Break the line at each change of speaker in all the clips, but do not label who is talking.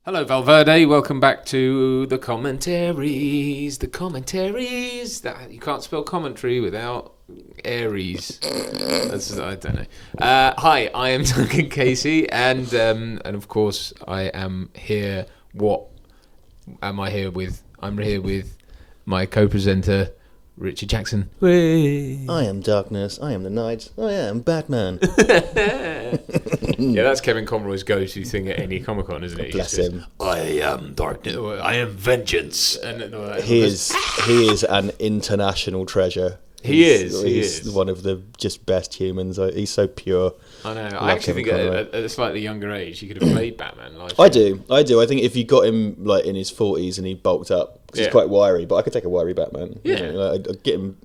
Hello, Val Verde. Welcome back to the commentaries. The commentaries. That you can't spell commentary without Aries. I don't know. Hi, I am Duncan Casey, and of course I am here. What am I here with? I'm here with my co-presenter, Richard Jackson.
Whee. I am darkness. I am the night. I am Batman.
Yeah, that's Kevin Conroy's go-to thing at any Comic-Con, isn't it?
Bless him.
I am darkness. I am vengeance. And
he is an international treasure. He's one of the just best humans. He's so pure.
I know. I actually think at a slightly younger age, he could have played Batman.
I do. I think if you got him like in his 40s and he bulked up, because he's quite wiry, but I could take a wiry Batman.
Yeah.
You know, I'd get him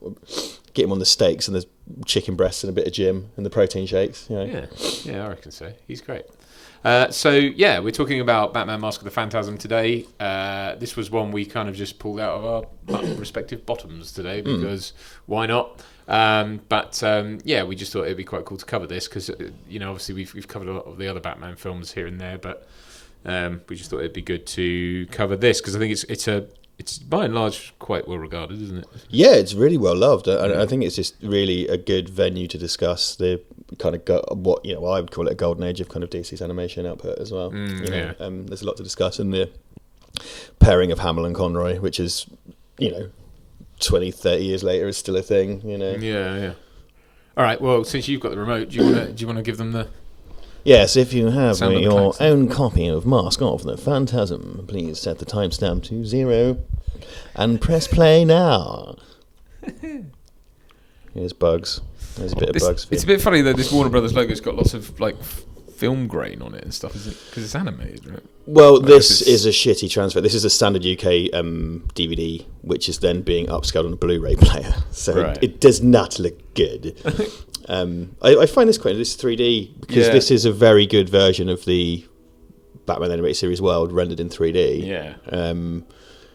on the steaks and the chicken breasts and a bit of gym and the protein shakes. You know.
Yeah, I reckon so. He's great. We're talking about Batman Mask of the Phantasm today. This was one we kind of just pulled out of our respective bottoms today because why not? We just thought it'd be quite cool to cover this because obviously we've covered a lot of the other Batman films here and there, but we just thought it'd be good to cover this because I think it's by and large quite well regarded, isn't it? Yeah,
it's really well loved. I think it's just really a good venue to discuss the kind of what I would call it a golden age of kind of DC's animation output as well. There's a lot to discuss, and the pairing of Hamill and Conroy, which is 20, 30 years later, is still a thing.
Yeah. All right. Well, since you've got the remote, do you want to give them the?
Yes, if you have your own copy of Mask of the Phantasm, please set the timestamp to 0 and press play now. Here's Bugs. There's a bit of Bugs for you.
It's a bit funny though, this Warner Brothers logo's got lots of like film grain on it and stuff, isn't it? Because it's animated, right?
Well, this is a shitty transfer. This is a standard UK DVD, which is then being upscaled on a Blu-ray player. So it does not look good. I find this quite this 3D because this is a very good version of the Batman animated series world rendered in 3D.
Yeah.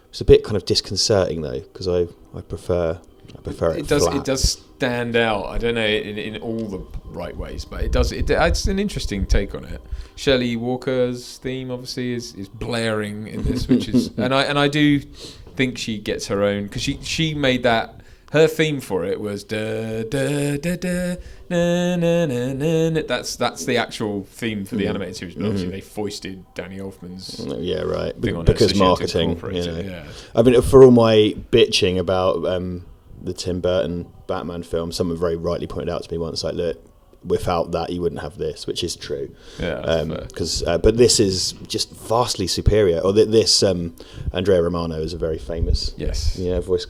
It's a bit kind of disconcerting though because I prefer it flat.
It does stand out. I don't know in all the right ways, but it does. It's an interesting take on it. Shelley Walker's theme obviously is blaring in this, which is and I do think she gets her own because she made that. Her theme for it was da da da da na na na na. That's the actual theme for the animated series, but obviously they foisted Danny Elfman's thing on
because
it,
marketing.
Yeah.
I mean, for all my bitching about the Tim Burton Batman film, someone very rightly pointed out to me once, like, look, without that you wouldn't have this, which is true. But this is just vastly superior. Or this Andrea Romano is a very famous voice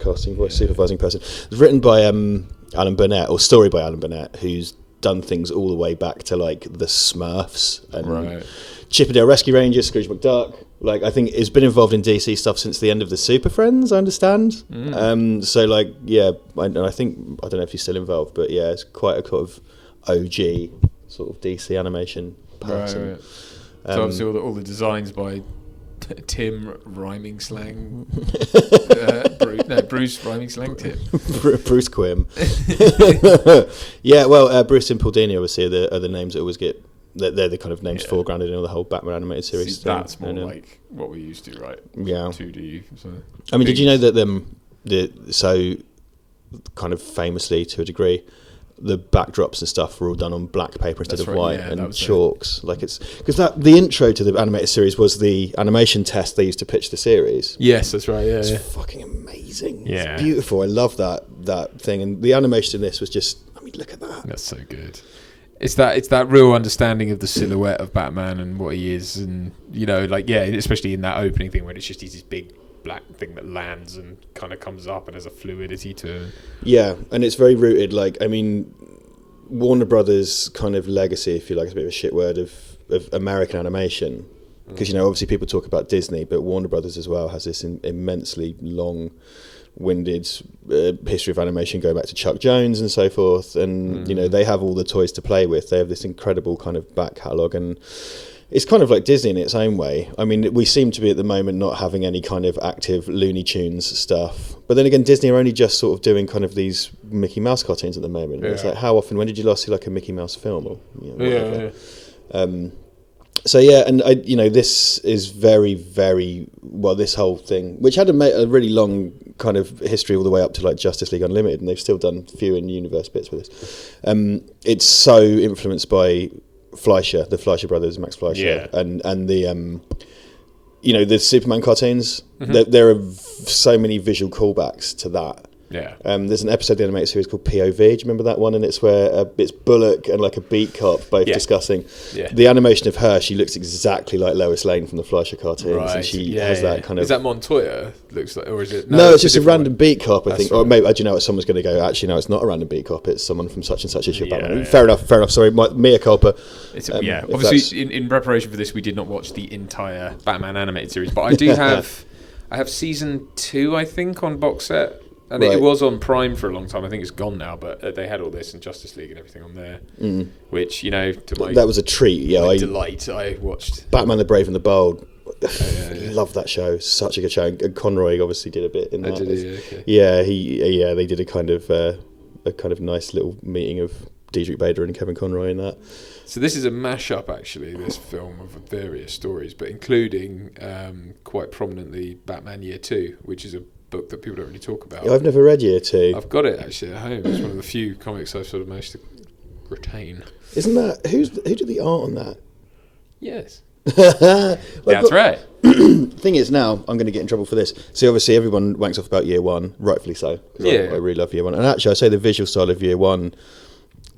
supervising person. It's written by Alan Burnett, or story by Alan Burnett, who's done things all the way back to like the Smurfs and Chippendale Rescue Rangers, Scrooge McDuck. Like, I think it's been involved in DC stuff since the end of the Super Friends, I understand. I think, I don't know if he's still involved, but yeah, it's quite a kind of OG sort of DC animation person.
Right. So obviously all the designs by Tim Rhyming Slang Bruce Rhyming Slang Tim
Bruce Quim. Bruce and Paul Dini obviously are the names that always get they're the kind of names foregrounded in the whole Batman animated series.
See, that's more like what we used to, right?
Yeah,
2D. So
I mean, did you know that so kind of famously to a degree, the backdrops and stuff were all done on black paper instead of white and chalks. Like, it's because the intro to the animated series was the animation test they used to pitch the series.
Yes, that's right. Yeah,
it's fucking amazing.
Yeah,
it's beautiful. I love that thing, and the animation in this was just. I mean, look at that.
That's so good. It's that real understanding of the silhouette of Batman and what he is, and especially in that opening thing where it's just this big black thing that lands and kind of comes up and has a fluidity to it.
Yeah, and it's very rooted. Like, I mean, Warner Brothers' kind of legacy, if you like, is a bit of a shit word of American animation, because obviously people talk about Disney, but Warner Brothers as well has this immensely long-winded history of animation going back to Chuck Jones and so forth, and they have all the toys to play with. They have this incredible kind of back catalogue, and it's kind of like Disney in its own way. I mean, we seem to be at the moment not having any kind of active Looney Tunes stuff. But then again, Disney are only just sort of doing kind of these Mickey Mouse cartoons at the moment. Yeah. It's like, how often, when did you last see like a Mickey Mouse film? Or, so yeah, and this is very, very well. This whole thing, which had a really long kind of history all the way up to like Justice League Unlimited, and they've still done few in-universe bits with this. It's so influenced by Fleischer, the Fleischer brothers, Max Fleischer, and the the Superman cartoons. There are so many visual callbacks to that.
Yeah.
There's an episode of the animated series called POV. Do you remember that one? And it's where it's Bullock and like a beat cop both discussing the animation of her. She looks exactly like Lois Lane from the Fleischer cartoons, right. And she has that kind of.
Is that Montoya? Looks like, or is it?
No, it's just a random beat cop. I think, right. Or maybe do you know what? Someone's going to go. Actually, no, it's not a random beat cop. It's someone from such and such issue of Batman. Yeah. Fair enough. Sorry, mea culpa.
Obviously, in preparation for this, we did not watch the entire Batman animated series, but I do have. I have season 2, I think, on box set. And it was on Prime for a long time. I think it's gone now, but they had all this and Justice League and everything on there, which, to my
that was a treat. Yeah,
delight. I watched
Batman the Brave and the Bold. Love that show. Such a good show. And Conroy obviously did a bit in that. They did a kind of nice little meeting of Diedrich Bader and Kevin Conroy in that.
So this is a mashup, actually, this film of various stories, but including quite prominently Batman Year 2, which is a book that people don't really talk about.
I've never read Year 2.
I've got it actually at home. It's one of the few comics I've sort of managed to retain.
Isn't that who did the art on that?
Yes. That's right.
Thing is, now I'm going to get in trouble for this. So obviously everyone wanks off about Year 1, rightfully so. I really love Year 1. And actually I say the visual style of Year 1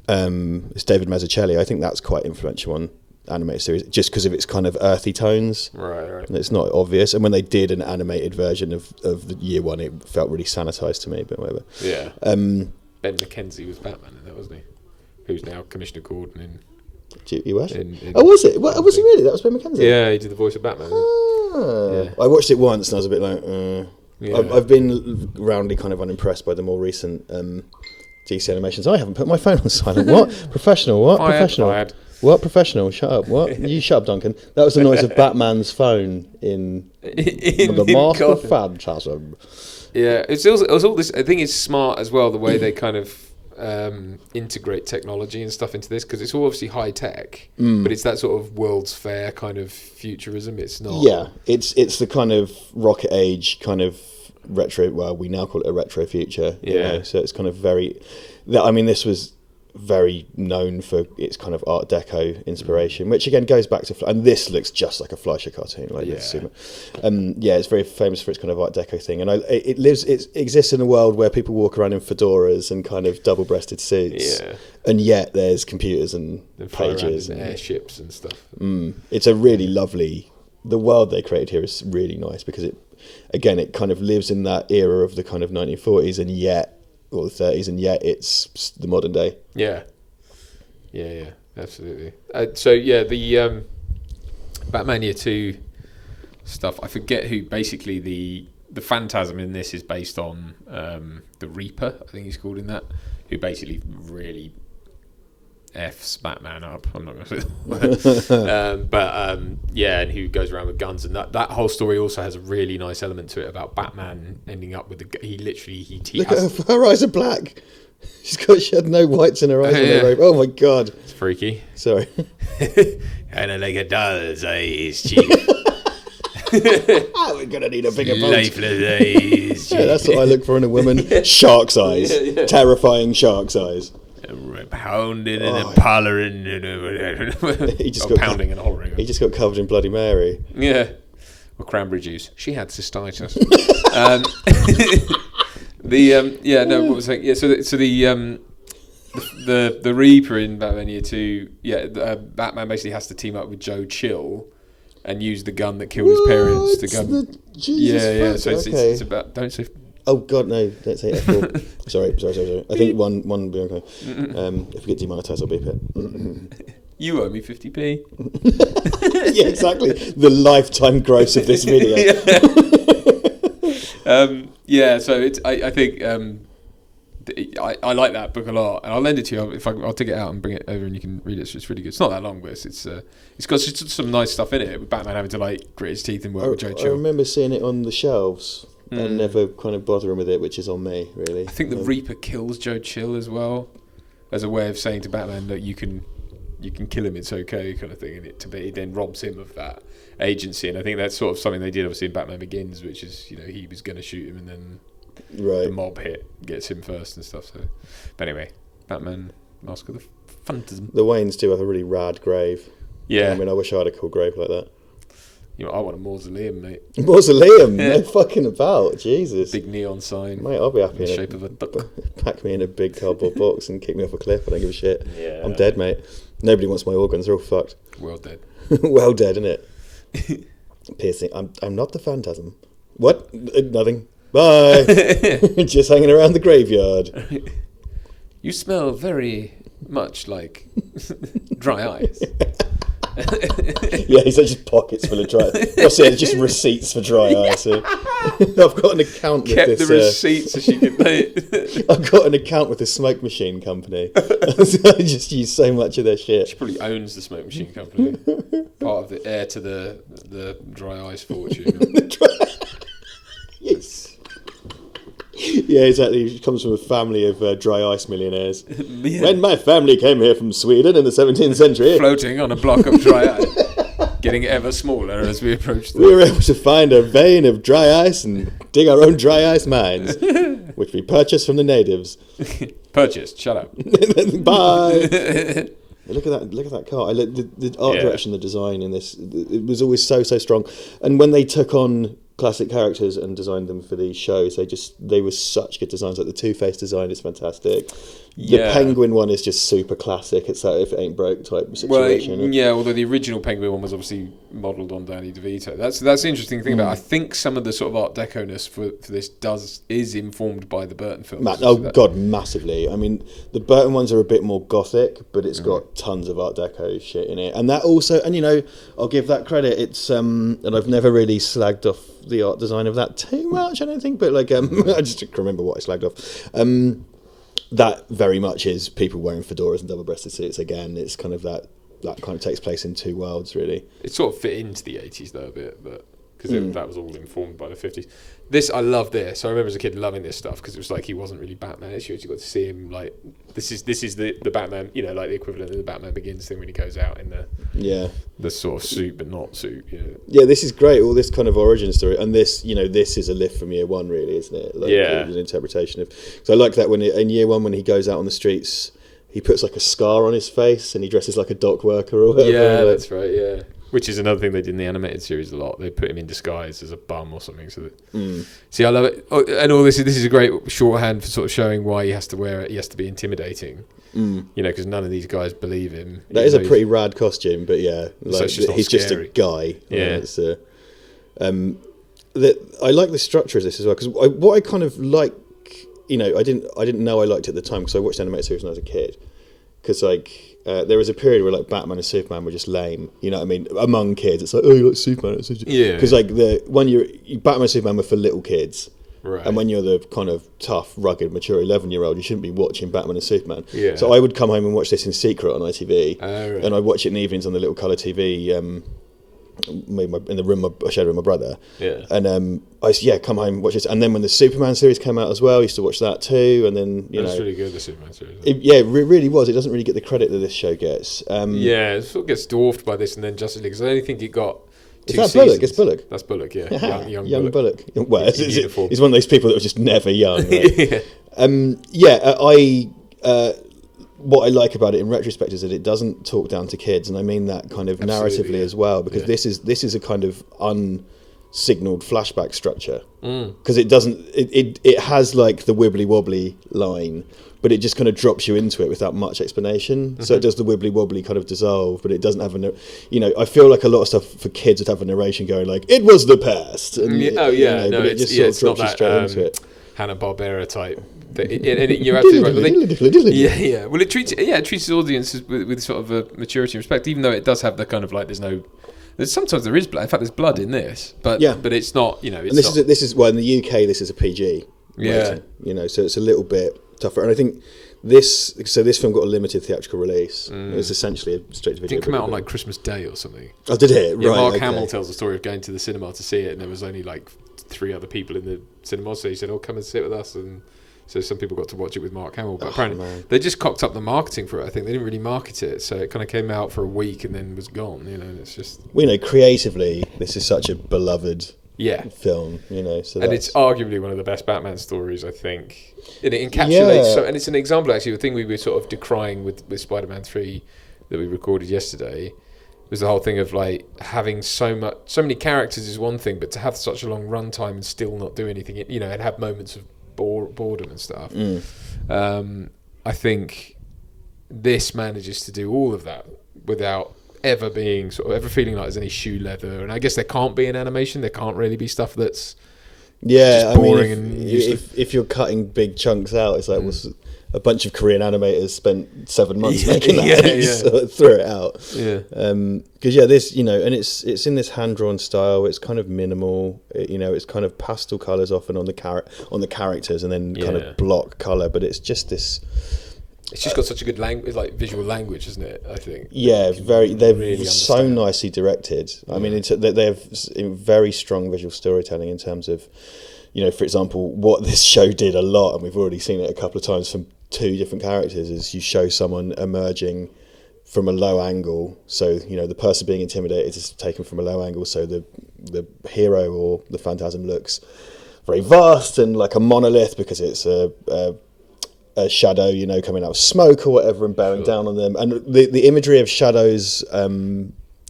is David Mazzucchelli. I think that's quite influential on animated series, just because of its kind of earthy tones.
Right.
And it's not obvious. And when they did an animated version of the Year 1, it felt really sanitized to me, but whatever.
Yeah. Ben McKenzie was Batman in that, wasn't he? Who's now Commissioner Gordon in...
Was it? Was he really? That was Ben McKenzie?
Yeah, he did the voice of Batman.
I watched it once and I was a bit like... I've been roundly kind of unimpressed by the more recent DC animations. I haven't put my phone on silent. What? Professional? What? Professional? What? Professional? Shut up. What? You shut up, Duncan. That was the noise of Batman's phone in The Mask of Phantasm.
Yeah, it was all this. I think it's smart as well, the way they kind of integrate technology and stuff into this, because it's all obviously high tech, but it's that sort of World's Fair kind of futurism. It's not.
Yeah, it's the kind of rocket age kind of retro. Well, we now call it a retro future.
Yeah.
So it's kind of very. This was very known for its kind of Art Deco inspiration, which again goes back to, and this looks just like a Fleischer cartoon, like it's very famous for its kind of Art Deco thing, and it exists in a world where people walk around in fedoras and kind of double-breasted suits, and yet there's computers and pages and
airships and stuff.
It's a really lovely. The world they created here is really nice because it kind of lives in that era of the kind of 1940s, and yet. Or the 30s, and yet it's the modern day.
Yeah, absolutely. The Batman Year 2 stuff, I forget who, basically the Phantasm in this is based on the Reaper, I think he's called in that, who basically really F's Batman up. I'm not going to say that word. And who goes around with guns, and that whole story also has a really nice element to it about Batman ending up with he
look at her eyes are black. She had no whites in her eyes when they rape. Oh my god,
it's freaky.
Sorry.
Kind of like a doll's eyes, chief.
We're gonna need a bigger boat.
Lifeless eyes.
That's what I look for in a woman. Shark's eyes. Terrifying shark's eyes.
Pounding and hollering pounding and hollering.
He just got covered in Bloody Mary.
Yeah. Or cranberry juice. She had cystitis. What was I saying? Yeah, so the Reaper in Batman Year 2, Batman basically has to team up with Joe Chill and use the gun that killed his parents to go. So it's about, don't say.
Oh God, no! Don't say F4. Sorry. I think one will be okay. If we get demonetised, I'll beep it.
You owe me 50p.
Yeah, exactly. The lifetime gross of this video.
So it's. I think I like that book a lot, and I'll lend it to you. I'll take it out and bring it over, and you can read it. It's really good. It's not that long, but it's got some nice stuff in it. With Batman having to like grit his teeth and work with Joe Chill.
I remember seeing it on the shelves and never kind of bothering with it, which is on me, really.
I think the Reaper kills Joe Chill as well, as a way of saying to Batman that you can kill him, it's okay, kind of thing, and he then robs him of that agency. And I think that's sort of something they did obviously in Batman Begins, which is he was going to shoot him and then.
Right.
The mob gets him first and stuff. So, but anyway, Batman Mask of the Phantasm.
The Waynes do have a really rad grave.
Yeah,
I mean, I wish I had a cool grave like that.
I want a mausoleum, mate.
Mausoleum? Yeah. No fucking about. Jesus.
Big neon sign.
Mate, I'll be happy.
In the shape of a duck.
Pack me in a big cardboard box and kick me off a cliff. I don't give a shit.
Yeah.
I'm dead, mate. Nobody wants my organs. They're all fucked.
Well dead.
Well dead, innit? Piercing. I'm not the Phantasm. What? Nothing. Bye. Just hanging around the graveyard.
You smell very much like dry ice.
Yeah, he's just pockets full of dry ice. What's it? Just receipts for dry ice. I've got an account with
Kept
this.
the receipts so she could pay it.
I've got an account with the smoke machine company. I just use so much of their shit.
She probably owns the smoke machine company. Part of the heir to the dry ice fortune.
Yes. Yeah, exactly. He comes from a family of dry ice millionaires. Yeah. When my family came here from Sweden in the 17th century...
Floating on a block of dry ice. Getting ever smaller as we approached them.
We were able to find a vein of dry ice and dig our own dry ice mines, which we purchased from the natives.
Purchased? Shut up.
Bye! Look at that car. The art direction, the design in this, it was always so strong. And when they took on classic characters and designed them for these shows, they were such good designs. Like the Two-Face design is fantastic. The Penguin one is just super classic. It's that if it ain't broke type situation.
Well, although the original Penguin one was obviously modelled on Danny DeVito. That's the interesting thing about it. I think some of the sort of Art Deco-ness for this is informed by the Burton films.
God, massively. I mean, the Burton ones are a bit more gothic, but it's got tons of Art Deco shit in it. And that also, and I'll give that credit. It's and I've never really slagged off the art design of that too much, I don't think, but I just can't remember what I slagged off. That very much is people wearing fedoras and double-breasted suits again. It's kind of that kind of takes place in two worlds, really.
It sort of fit into the 80s though a bit, but because that was all informed by the 50s. I love this. I remember as a kid loving this stuff because it was like he wasn't really Batman. You actually got to see him like this is the Batman, like the equivalent of the Batman Begins thing when he goes out in the sort of suit but not suit.
Yeah, this is great. All this kind of origin story, and this is a lift from year one, really, isn't it? An interpretation of. So I like that when in year one when he goes out on the streets, he puts like a scar on his face and he dresses like a dock worker or whatever.
Yeah, that's right. Yeah. Which is another thing they did in the animated series a lot. They put him in disguise as a bum or something. See, I love it. Oh, and all this is a great shorthand for sort of showing why he has to wear it. He has to be intimidating. Because none of these guys believe him.
That is a pretty rad costume, but yeah, he's just a guy.
Yeah.
I like the structure of this as well because what I kind of like, I didn't know I liked it at the time because I watched the animated series when I was a kid. Because there was a period where like Batman and Superman were just lame. You know what I mean? Among kids, it's like, oh, you like Superman?
Yeah.
Because Batman and Superman were for little kids,
right?
And when you're the kind of tough, rugged, mature 11-year-old, you shouldn't be watching Batman and Superman.
Yeah.
So I would come home and watch this in secret on ITV,
right.
And I'd watch it in the evenings on the little colour TV. In the room I shared with my brother, and I come home and watch this, and then when the Superman series came out as well, I used to watch that too, and then
that's really good. The Superman series,
it really was. It doesn't really get the credit that this show gets.
It sort of gets dwarfed by this, and then Justice League. Because I only think it got.
Is that Bullock? It's Bullock.
That's Bullock, yeah. young
Bullock. Well, he's one of those people that was just never young. Right? What I like about it in retrospect is that it doesn't talk down to kids, and I mean that kind of narratively as well, because this is a kind of unsignaled flashback structure, because it doesn't it has like the wibbly wobbly line, but it just kind of drops you into it without much explanation. So it does the wibbly wobbly kind of dissolve, but it doesn't have I feel like a lot of stuff for kids would have a narration going like it was the past, and
but it just sort of drops you straight into it. Hanna-Barbera type. You're absolutely right. Well, it treats its audiences with sort of a maturity and respect, even though it does have the kind of like sometimes there is blood. In fact, there's blood in this, but it's not. It's
and this is in the UK. This is a PG.
Yeah.
Rating, so it's a little bit tougher. And I think this film got a limited theatrical release. It was essentially a straight to video.
It didn't come out on like Christmas Day or something.
Oh, did it?
Yeah,
right.
Mark Hamill tells the story of going to the cinema to see it, and there was only like 3 other people in the cinema, so he said, "Oh, come and sit with us." And so some people got to watch it with Mark Hamill, but apparently they just cocked up the marketing for it. I think they didn't really market it, so it kind of came out for a week and then was gone. And it's just
creatively, this is such a beloved. Film, so
and it's arguably one of the best Batman stories, I think. And it encapsulates, and it's an example actually. The thing we were sort of decrying with Spider-Man 3 that we recorded yesterday was the whole thing of like having so many characters is one thing, but to have such a long runtime and still not do anything, and have moments of boredom and stuff. I think this manages to do all of that without ever being ever feeling like there's any shoe leather, and I guess there can't be in animation. There can't really be stuff that's just boring and useless.
If you're cutting big chunks out, it's like a bunch of Korean animators spent 7 months making that, sort of threw it out. Because this, and it's in this hand drawn style. It's kind of minimal. It's kind of pastel colors often on the characters, and then kind of block color. But it's just this.
It's just got such a good language, like visual language, isn't it? I think.
Yeah, they're really so nicely directed. I mean, they have very strong visual storytelling in terms of, for example, what this show did a lot, and we've already seen it a couple of times from 2 different characters, is you show someone emerging from a low angle. So, the person being intimidated is taken from a low angle, so the hero or the Phantasm looks very vast and like a monolith because it's a shadow, coming out of smoke or whatever and bearing down on them. And the imagery of shadows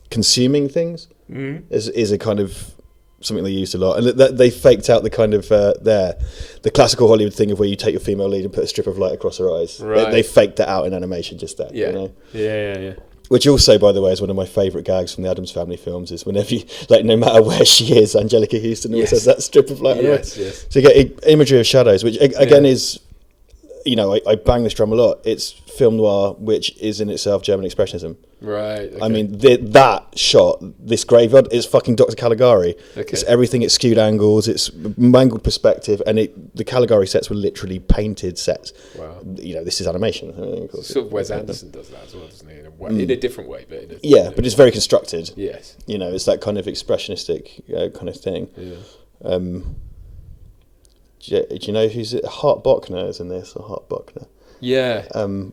consuming things is a kind of something they used a lot. And they faked out the kind of the classical Hollywood thing of where you take your female lead and put a strip of light across her eyes. Right. They faked that out in animation just there.
Yeah.
Which also, by the way, is one of my favourite gags from the Addams Family films, is whenever you, no matter where she is, Angelica Houston always has that strip of light on her eyes. Yes. So you get imagery of shadows, which again is... I bang this drum a lot. It's film noir, which is in itself German expressionism.
Right. Okay.
I mean, that shot, this graveyard, is fucking Dr. Caligari. Okay. It's everything. It's skewed angles. It's mangled perspective, and the Caligari sets were literally painted sets. Wow. This is animation.
Sort of Wes Anderson does that as well, doesn't he? In a different way, but
but it's very constructed.
Yes.
It's that kind of expressionistic kind of thing. Yeah. Do you know who's it? Hart Bochner is in this, or Hart Bochner?
Yeah.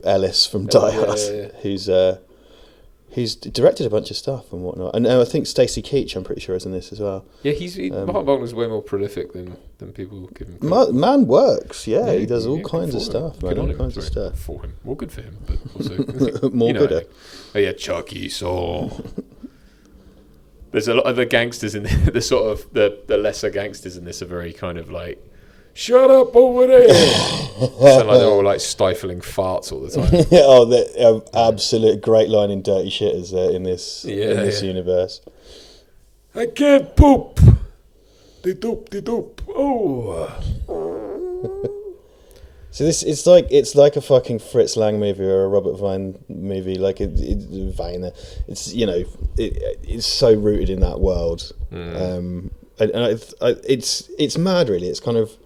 Ellis from Die Hard, who's directed a bunch of stuff and whatnot. And I think Stacey Keach, I'm pretty sure, is in this as well.
Yeah, Hart Bochner's way more prolific than people give him credit.
Man works, he does all kinds of stuff, man. All kinds of stuff.
For him. More good for him, but also...
more gooder.
Oh yeah, Chucky Saw. There's a lot of the gangsters in the sort of... The lesser gangsters in this are very kind of like... Shut up over there! Sound like they're all like stifling farts all the time.
The absolute great line in Dirty Shitters in this universe.
I can't poop. They doop. Oh.
So it's like a fucking Fritz Lang movie or a Robert Vine movie. Like Vine. It's it's so rooted in that world, and it's mad really. It's kind of.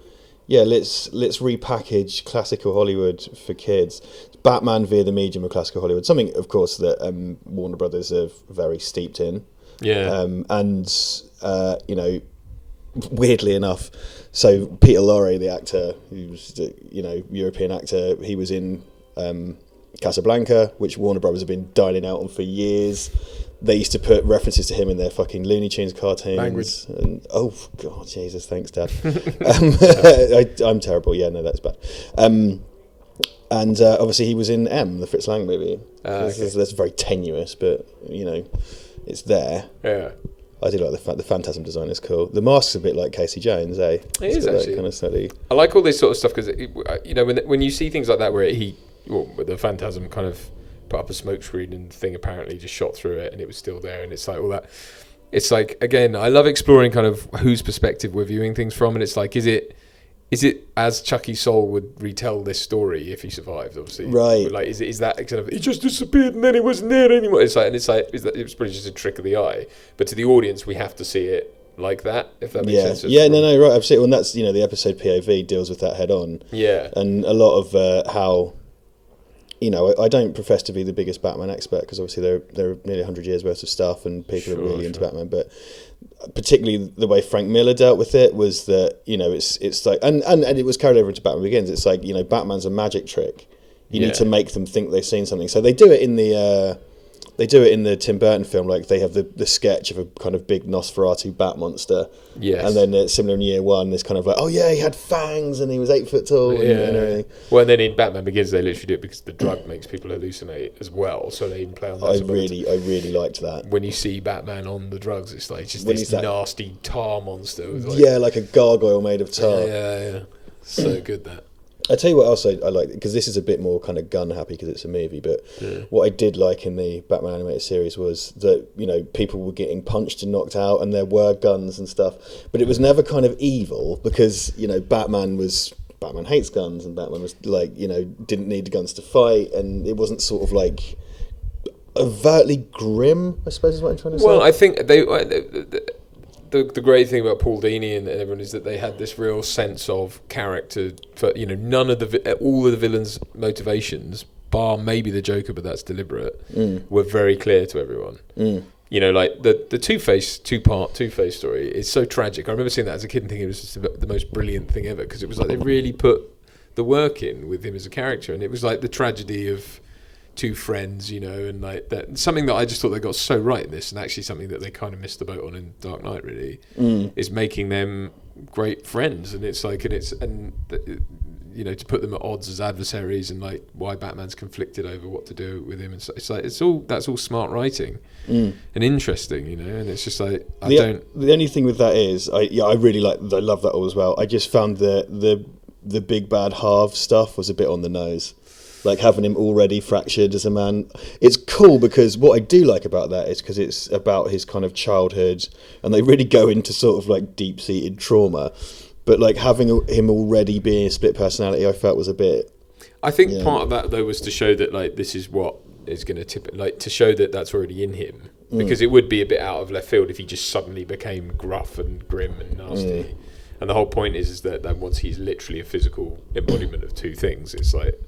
Let's repackage classical Hollywood for kids. Batman via the medium of classical Hollywood, something of course that Warner Brothers are very steeped in. Weirdly enough, so Peter Lorre, the actor, who's European actor, he was in Casablanca, which Warner Brothers have been dining out on for years. They used to put references to him in their fucking Looney Tunes cartoons.
Language.
And, oh, God, Jesus, thanks, Dad. I'm terrible. Yeah, no, that's bad. And obviously he was in M, the Fritz Lang movie. That's very tenuous, but, it's there.
Yeah.
I do like the Phantasm design is cool. The mask's a bit like Casey Jones, eh?
It is actually.
Kind of slightly...
I like all this sort of stuff because, when you see things like that where the Phantasm kind of... put up a smoke screen and the thing apparently just shot through it and it was still there, and it's like all that. It's like, again, I love exploring kind of whose perspective we're viewing things from, and it's like, is it as Chucky Soul would retell this story if he survived, obviously,
right?
Like, is that kind of, he just disappeared and then he wasn't there anymore? It was probably just a trick of the eye, but to the audience we have to see it like that, if that makes sense.
Yeah, no, right, absolutely. And that's, the episode POV deals with that head on.
Yeah.
And a lot of how, I don't profess to be the biggest Batman expert, because obviously there are nearly 100 years worth of stuff and people are really into Batman, but particularly the way Frank Miller dealt with it was that, it's like, and it was carried over into Batman Begins. It's like, Batman's a magic trick. You need to make them think they've seen something. So they do it in the Tim Burton film. Like, they have the sketch of a kind of big Nosferatu bat monster.
Yes.
And then similar in year one, there's kind of like, oh yeah, he had fangs and he was 8 foot tall and everything.
Well, and then in Batman Begins, they literally do it because the drug makes people hallucinate as well. So they even play on that.
I really liked that.
When you see Batman on the drugs, it's like just this nasty tar monster. With
like a gargoyle made of tar.
Yeah. So good, that.
I tell you what else I like, because this is a bit more kind of gun happy because it's a movie, but what I did like in the Batman animated series was that, people were getting punched and knocked out and there were guns and stuff, but it was never kind of evil, because, Batman hates guns, and Batman was like, didn't need guns to fight, and it wasn't sort of like overtly grim, I suppose is what I'm trying to say.
Well, I think the great thing about Paul Dini and everyone is that they had this real sense of character for, none of all of the villains' motivations, bar maybe the Joker, but that's deliberate, were very clear to everyone. Like the two-part Two-Face story is so tragic. I remember seeing that as a kid and thinking it was just the most brilliant thing ever, because it was like they really put the work in with him as a character, and it was like the tragedy of two friends, and like that, something that I just thought they got so right in this, and actually something that they kind of missed the boat on in Dark Knight, really, is making them great friends. And it's like, to put them at odds as adversaries, and like why Batman's conflicted over what to do with him, and so it's like that's all smart writing and interesting, and it's just like the
only thing with that is I love that all as well. I just found the big bad Harv stuff was a bit on the nose. Like having him already fractured as a man. It's cool because what I do like about that is because it's about his kind of childhood, and they really go into sort of like deep-seated trauma. But like having him already being a split personality, I felt was a bit...
I think part of that, though, was to show that like this is what is going to tip it, like to show that that's already in him. Because it would be a bit out of left field if he just suddenly became gruff and grim and nasty. And the whole point is that once he's literally a physical embodiment of two things, it's like...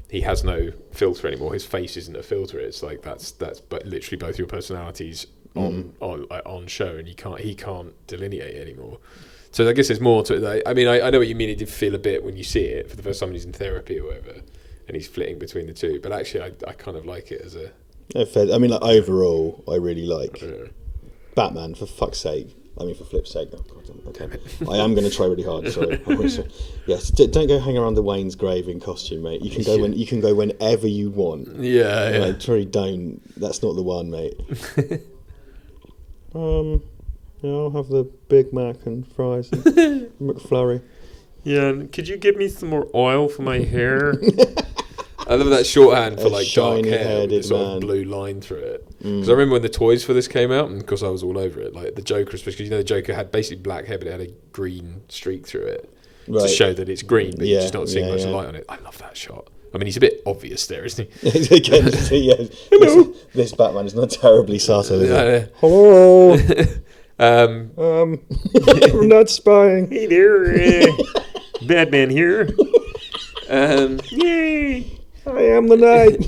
he has no filter anymore. His face isn't a filter. It's like that's but literally both your personalities on show, and he can't delineate anymore. So I guess there's more to it. I mean, I know what you mean. It did feel a bit when you see it for the first time. He's in therapy or whatever, and he's flitting between the two. But actually, I kind of like it as a.
I mean, like, overall, I really like Batman. For fuck's sake. I mean, for flip's sake. Oh, God, okay. I am going to try really hard. Sorry. Yes, don't go hang around the Wayne's grave in costume, mate. You can go whenever you want.
Yeah.
Like, sorry, don't. That's not the one, mate. I'll have the Big Mac and fries and McFlurry.
Yeah, and could you give me some more oil for my hair? I love that shorthand for like dark hair with this sort of blue line through it. Because I remember when the toys for this came out, and of course I was all over it. Like the Joker, especially, because the Joker had basically black hair, but it had a green streak through it to show that it's green, but you're just not seeing much light on it. I love that shot. I mean, he's a bit obvious there, isn't he?
Again, hello. This Batman is not terribly subtle, is it? Hello. I'm not spying.
Hey there, Batman here. Yay.
I am the night.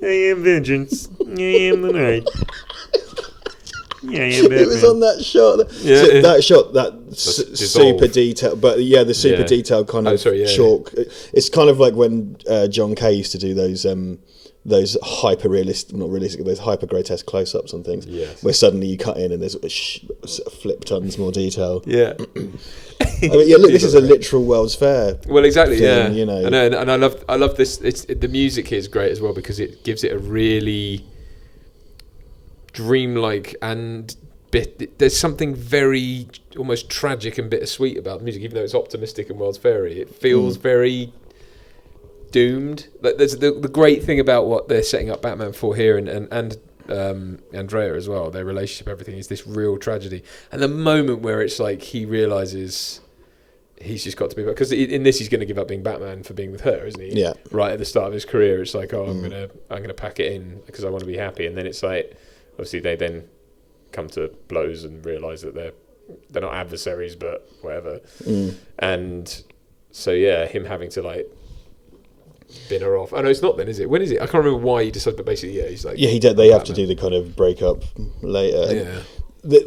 I am vengeance. I am the night. Yeah, I am Batman.
It was on that shot. That super detailed, but the super detailed kind of chalk. It's kind of like when John Kay used to do those hyper realistic, not realistic, those hyper grotesque close ups on things.
Yes.
Where suddenly you cut in and there's flip tons more detail.
Yeah.
I mean, look, this is a literal World's Fair.
Well, exactly.
Thing,
I know, and I love this. The music here is great as well because it gives it a really dreamlike and there's something very almost tragic and bittersweet about the music, even though it's optimistic and World's Fairy. It feels very doomed. Like there's the great thing about what they're setting up Batman for here, and Andrea as well. Their relationship, everything is this real tragedy. And the moment where it's like he realizes he's just got to be, because in this he's going to give up being Batman for being with her, isn't he?
Yeah. Right
at the start of his career, it's like, I'm gonna pack it in because I want to be happy. And then it's like, obviously they then come to blows and realise that they're not adversaries, but whatever. And so him having to like bin her off. Oh no, it's not then, is it? When is it? I can't remember why he decided, but basically, he's like,
he did. They have to do the kind of break up later.
Yeah.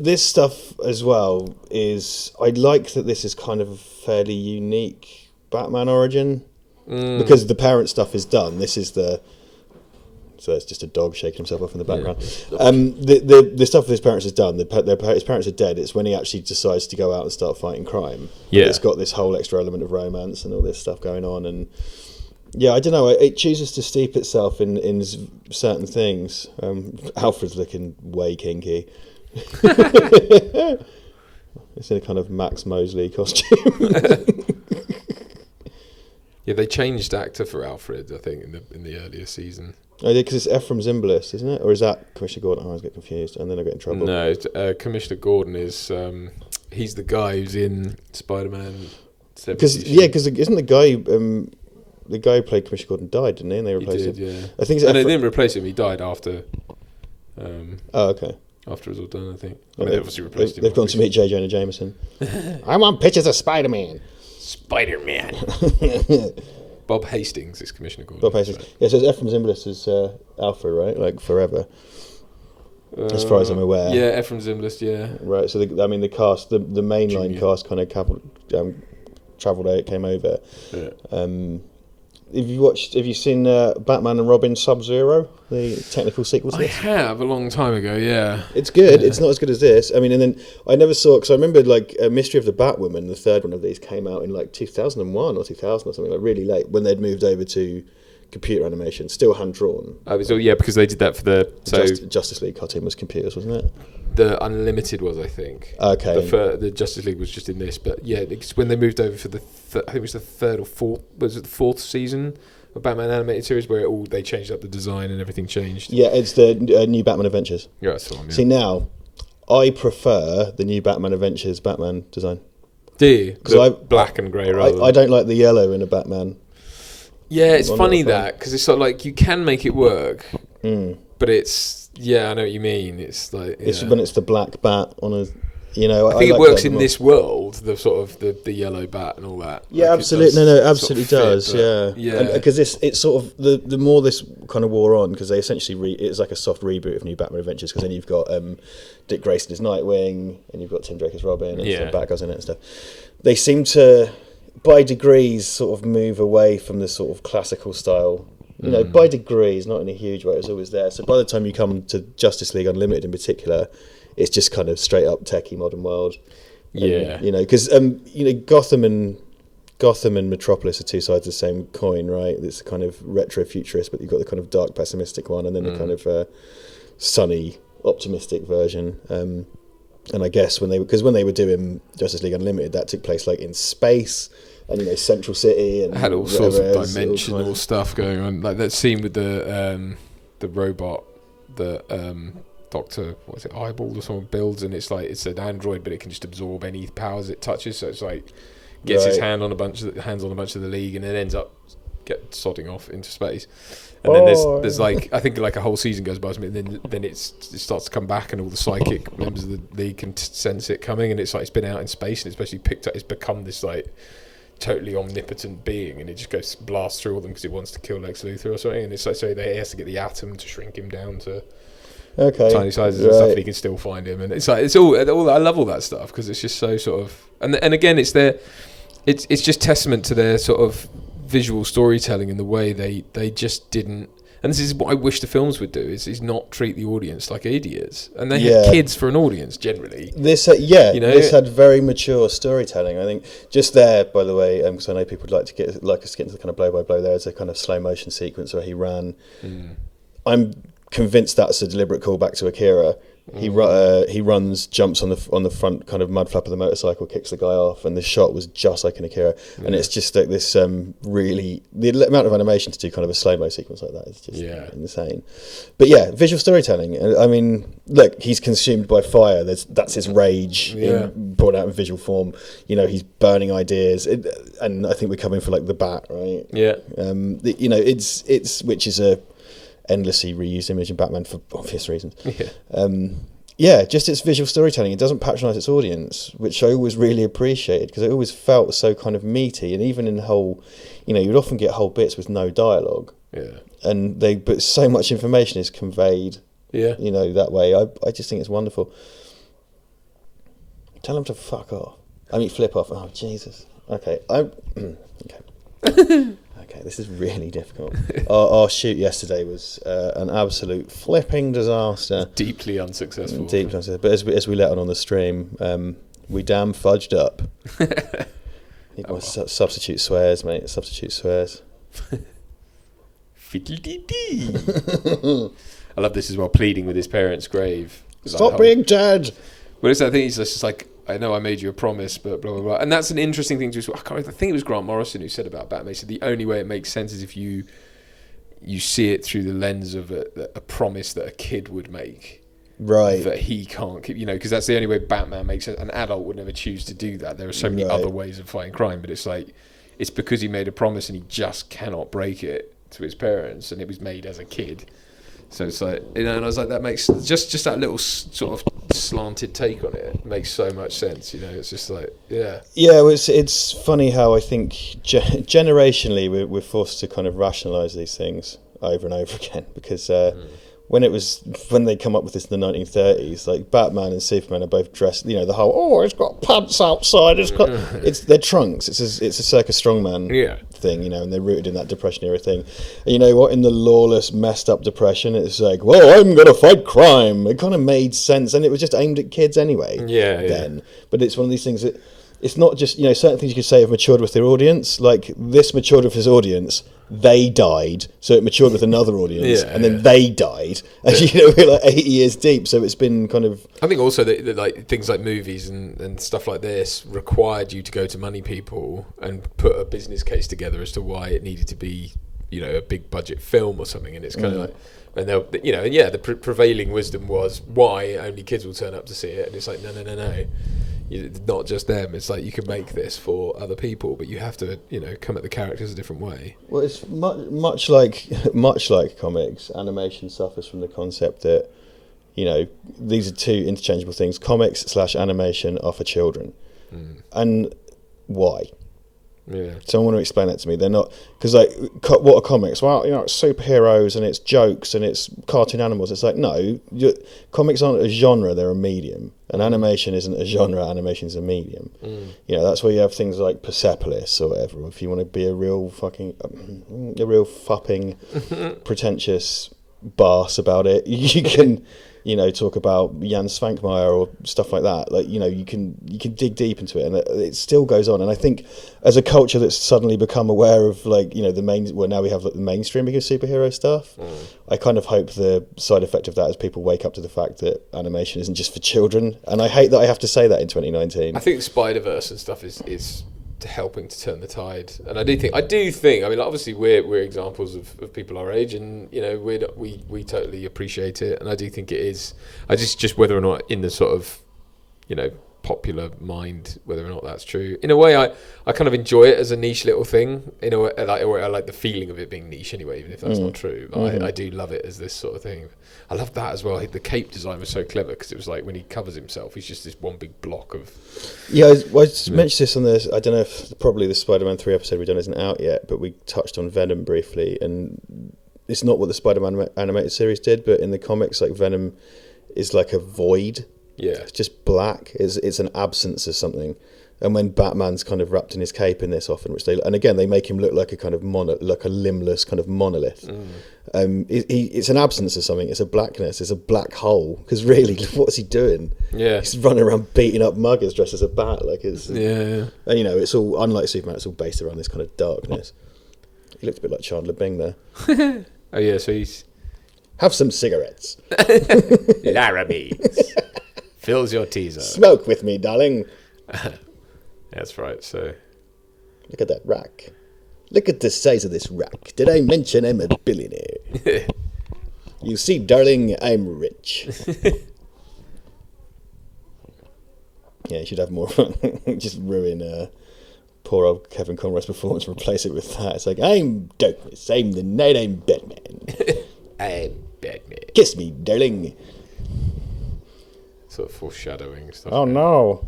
This stuff as well is, I like that this is kind of a fairly unique Batman origin, because the parent stuff is done. This is so it's just a dog shaking himself off in the background. The stuff with his parents is done. His parents are dead. It's when he actually decides to go out and start fighting crime.
Yeah,
it's got this whole extra element of romance and all this stuff going on. And yeah, I don't know. It chooses to steep itself in certain things. Alfred's looking way kinky. It's in a kind of Max Mosley costume.
Yeah, they changed actor for Alfred, I think, in the earlier season.
Oh, yeah, because it's Ephraim Zimbalist, isn't it? Or is that Commissioner Gordon? I always get confused, and then I get in trouble.
No, Commissioner Gordon is he's the guy who's in Spider-Man.
Because isn't the guy who played Commissioner Gordon died, didn't he? And they replaced him.
Yeah.
I think
they didn't replace him. He died after.
Okay.
After it was all done, I think. They obviously replaced him.
They've gone to meet J. Jonah Jameson. I want pictures of Spider-Man.
Spider-Man. Bob Hastings is Commissioner Gordon.
Bob Hastings. Right. Yeah, so Ephraim Zimbalist is Alfred, right? Like forever. As far as I'm aware.
Yeah, Ephraim Zimbalist, yeah.
Right, so the cast, the mainline cast kind of travelled out, came over. Yeah. Have you seen Batman and Robin Sub-Zero, the technical sequel to this?
I have, a long time ago, yeah.
It's good. Yeah. It's not as good as this. I mean, and then I never saw, because I remember like Mystery of the Batwoman, the third one of these came out in like 2001 or 2000 or something, like really late, when they'd moved over to computer animation, still hand-drawn.
Because they did that for the...
Justice League cartoon was computers, wasn't it?
The Unlimited was, I think.
Okay.
The Justice League was just in this, but yeah, it's when they moved over for I think it was the third or fourth, was it the fourth season of Batman animated series where they changed up the design and everything changed.
Yeah, it's the new Batman Adventures.
Yeah, that's the one. Yeah.
See, now I prefer the new Batman Adventures Batman design.
Do you? Because black and grey rather.
I don't like the yellow in a Batman.
Yeah, it's funny that because it's sort of like you can make it work, but it's I know what you mean. It's like
it's when it's the black bat on a.
I think it works in this world, the sort of the yellow bat and all that.
Yeah, like absolutely. No, absolutely does. Yeah. Because it's sort of the more this kind of wore on, because they essentially it's like a soft reboot of New Batman Adventures, because then you've got Dick Grayson as Nightwing, and you've got Tim Drake as Robin, and some Batgirls in it and stuff. They seem to, by degrees, sort of move away from the sort of classical style. By degrees, not in a huge way. It was always there. So by the time you come to Justice League Unlimited in particular, it's just kind of straight up techie modern world.
Yeah.
Because Gotham and Metropolis are two sides of the same coin, right? It's kind of retro futurist, but you've got the kind of dark pessimistic one, and then the kind of sunny optimistic version. And I guess when they were doing Justice League Unlimited, that took place like in space. And Central City, and
it had all sorts of dimensional stuff going on, like that scene with the robot, the Doctor, what is it, Eyeball or someone builds, and it's like it's an android, but it can just absorb any powers it touches. So it's like gets his hands on a bunch of the League, and then ends up sodding off into space. And then there's like I think like a whole season goes by, and then it starts to come back, and all the psychic members of the League can sense it coming, and it's like it's been out in space, and it's basically picked up. It's become this like totally omnipotent being, and it just goes blasts through all them because it wants to kill Lex Luthor or something, and it's like so he has to get the atom to shrink him down to tiny sizes and stuff, and he can still find him, and it's like it's all I love all that stuff because it's just so sort of and again it's just testament to their sort of visual storytelling and the way they just didn't. And this is what I wish the films would do: is not treat the audience like idiots. And they had kids for an audience generally. This
had very mature storytelling. I think just there, by the way, because I know people would like us to get into the kind of blow by blow. There's a kind of slow motion sequence where he ran. I'm convinced that's a deliberate callback to Akira. He runs, jumps on the front kind of mud flap of the motorcycle, kicks the guy off, and the shot was just like an Akira. And it's just like this really, the amount of animation to do kind of a slow-mo sequence like that is just insane. But yeah, visual storytelling. I mean, look, he's consumed by fire. That's his rage brought out in visual form. He's burning ideas, and I think we're coming for like the Bat, right?
Yeah.
It's which is a endlessly reused image in Batman for obvious reasons. just its visual storytelling. It doesn't patronise its audience, which I always really appreciated, because it always felt so kind of meaty. And even in whole, you'd often get whole bits with no dialogue.
Yeah.
But so much information is conveyed.
Yeah.
That way. I just think it's wonderful. Tell them to fuck off. Flip off. Oh, Jesus. Okay. Okay. Okay, this is really difficult. Our shoot yesterday was an absolute flipping disaster.
Deeply unsuccessful.
But as we let on the stream, we damn fudged up. Substitute swears, mate. Substitute swears.
Fiddle-dee-dee. I love this as well, pleading with his parents' grave.
Stop being dead!
Well, it's that thing, he's just like, I know I made you a promise, but blah, blah, blah. And that's an interesting thing to... I think it was Grant Morrison who said about Batman. He said the only way it makes sense is if you see it through the lens of a promise that a kid would make.
Right.
That he can't keep, because that's the only way Batman makes it. An adult would never choose to do that. There are so many other ways of fighting crime, but it's like, it's because he made a promise and he just cannot break it to his parents, and it was made as a kid. So it's like, and I was like, that makes just that little sort of slanted take on it makes so much sense. It's just like,
it's funny how I think generationally we're forced to kind of rationalise these things over and over again, because when they come up with this in the 1930s, like Batman and Superman are both dressed, the whole, it's got pants outside, it's their trunks, it's a circus strongman thing, and they're rooted in that Depression era thing. And you know what, in the lawless, messed up Depression, it's like, well, I'm gonna fight crime. It kind of made sense, and it was just aimed at kids anyway. Then, but it's one of these things that it's not just, certain things you could say have matured with their audience. Like this matured with his audience. They died, so it matured with another audience, and then they died, and we're like 80 years deep. So it's been kind of.
I think also that like things like movies and stuff like this required you to go to money people and put a business case together as to why it needed to be, a big budget film or something, and it's kind of like. And they'll, the prevailing wisdom was why only kids will turn up to see it, and it's like no. Not just them. It's like you can make this for other people, but you have to, come at the characters a different way.
Well, it's much like comics. Animation suffers from the concept that, these are two interchangeable things. Comics / animation are for children, and why?
Yeah.
Someone want to explain that to me. They're not, because what are comics? Well, it's superheroes and it's jokes and it's cartoon animals. It's like, no, comics aren't a genre; they're a medium. And animation isn't a genre; animation's a medium. That's where you have things like Persepolis or whatever. If you want to be a real fupping, pretentious barse about it, you can. Talk about Jan Svankmajer or stuff like that. Like, you can dig deep into it, and it still goes on. And I think as a culture that's suddenly become aware of, now we have the mainstreaming of superhero stuff. I kind of hope the side effect of that is people wake up to the fact that animation isn't just for children. And I hate that I have to say that in 2019.
I think Spider-Verse and stuff is helping to turn the tide, and I do think. Obviously we're examples of people our age, and we totally appreciate it, and I do think it is. I just whether or not in the sort of popular mind, whether or not that's true. In a way, I kind of enjoy it as a niche little thing. In a way, I like the feeling of it being niche anyway, even if that's not true. But I do love it as this sort of thing. I love that as well. The cape design was so clever, because it was like when he covers himself, he's just this one big block of.
Yeah, I mentioned this on this. I don't know if probably the Spider-Man 3 episode we've done isn't out yet, but we touched on Venom briefly, and it's not what the Spider-Man animated series did, but in the comics, like Venom is like a void.
Yeah,
it's just black. It's an absence of something. And when Batman's kind of wrapped in his cape in this often, and again they make him look like a kind of like a limbless kind of monolith. It's an absence of something. It's a blackness. It's a black hole. Because really, what's he doing?
Yeah,
he's running around beating up muggers dressed as a bat.
Yeah.
And it's all, unlike Superman, it's all based around this kind of darkness. He looked a bit like Chandler Bing there.
Oh yeah, so he's
have some cigarettes.
Larabees. Fills your teaser.
Smoke with me, darling.
That's right. So,
look at that rack. Look at the size of this rack. Did I mention I'm a billionaire? You see, darling, I'm rich. Yeah, you should have more. Just ruin poor old Kevin Conroy's performance. Replace it with that. It's like, I'm darkness. I'm the night. I'm Batman.
I'm Batman.
Kiss me, darling.
sort of foreshadowing stuff.
Oh no!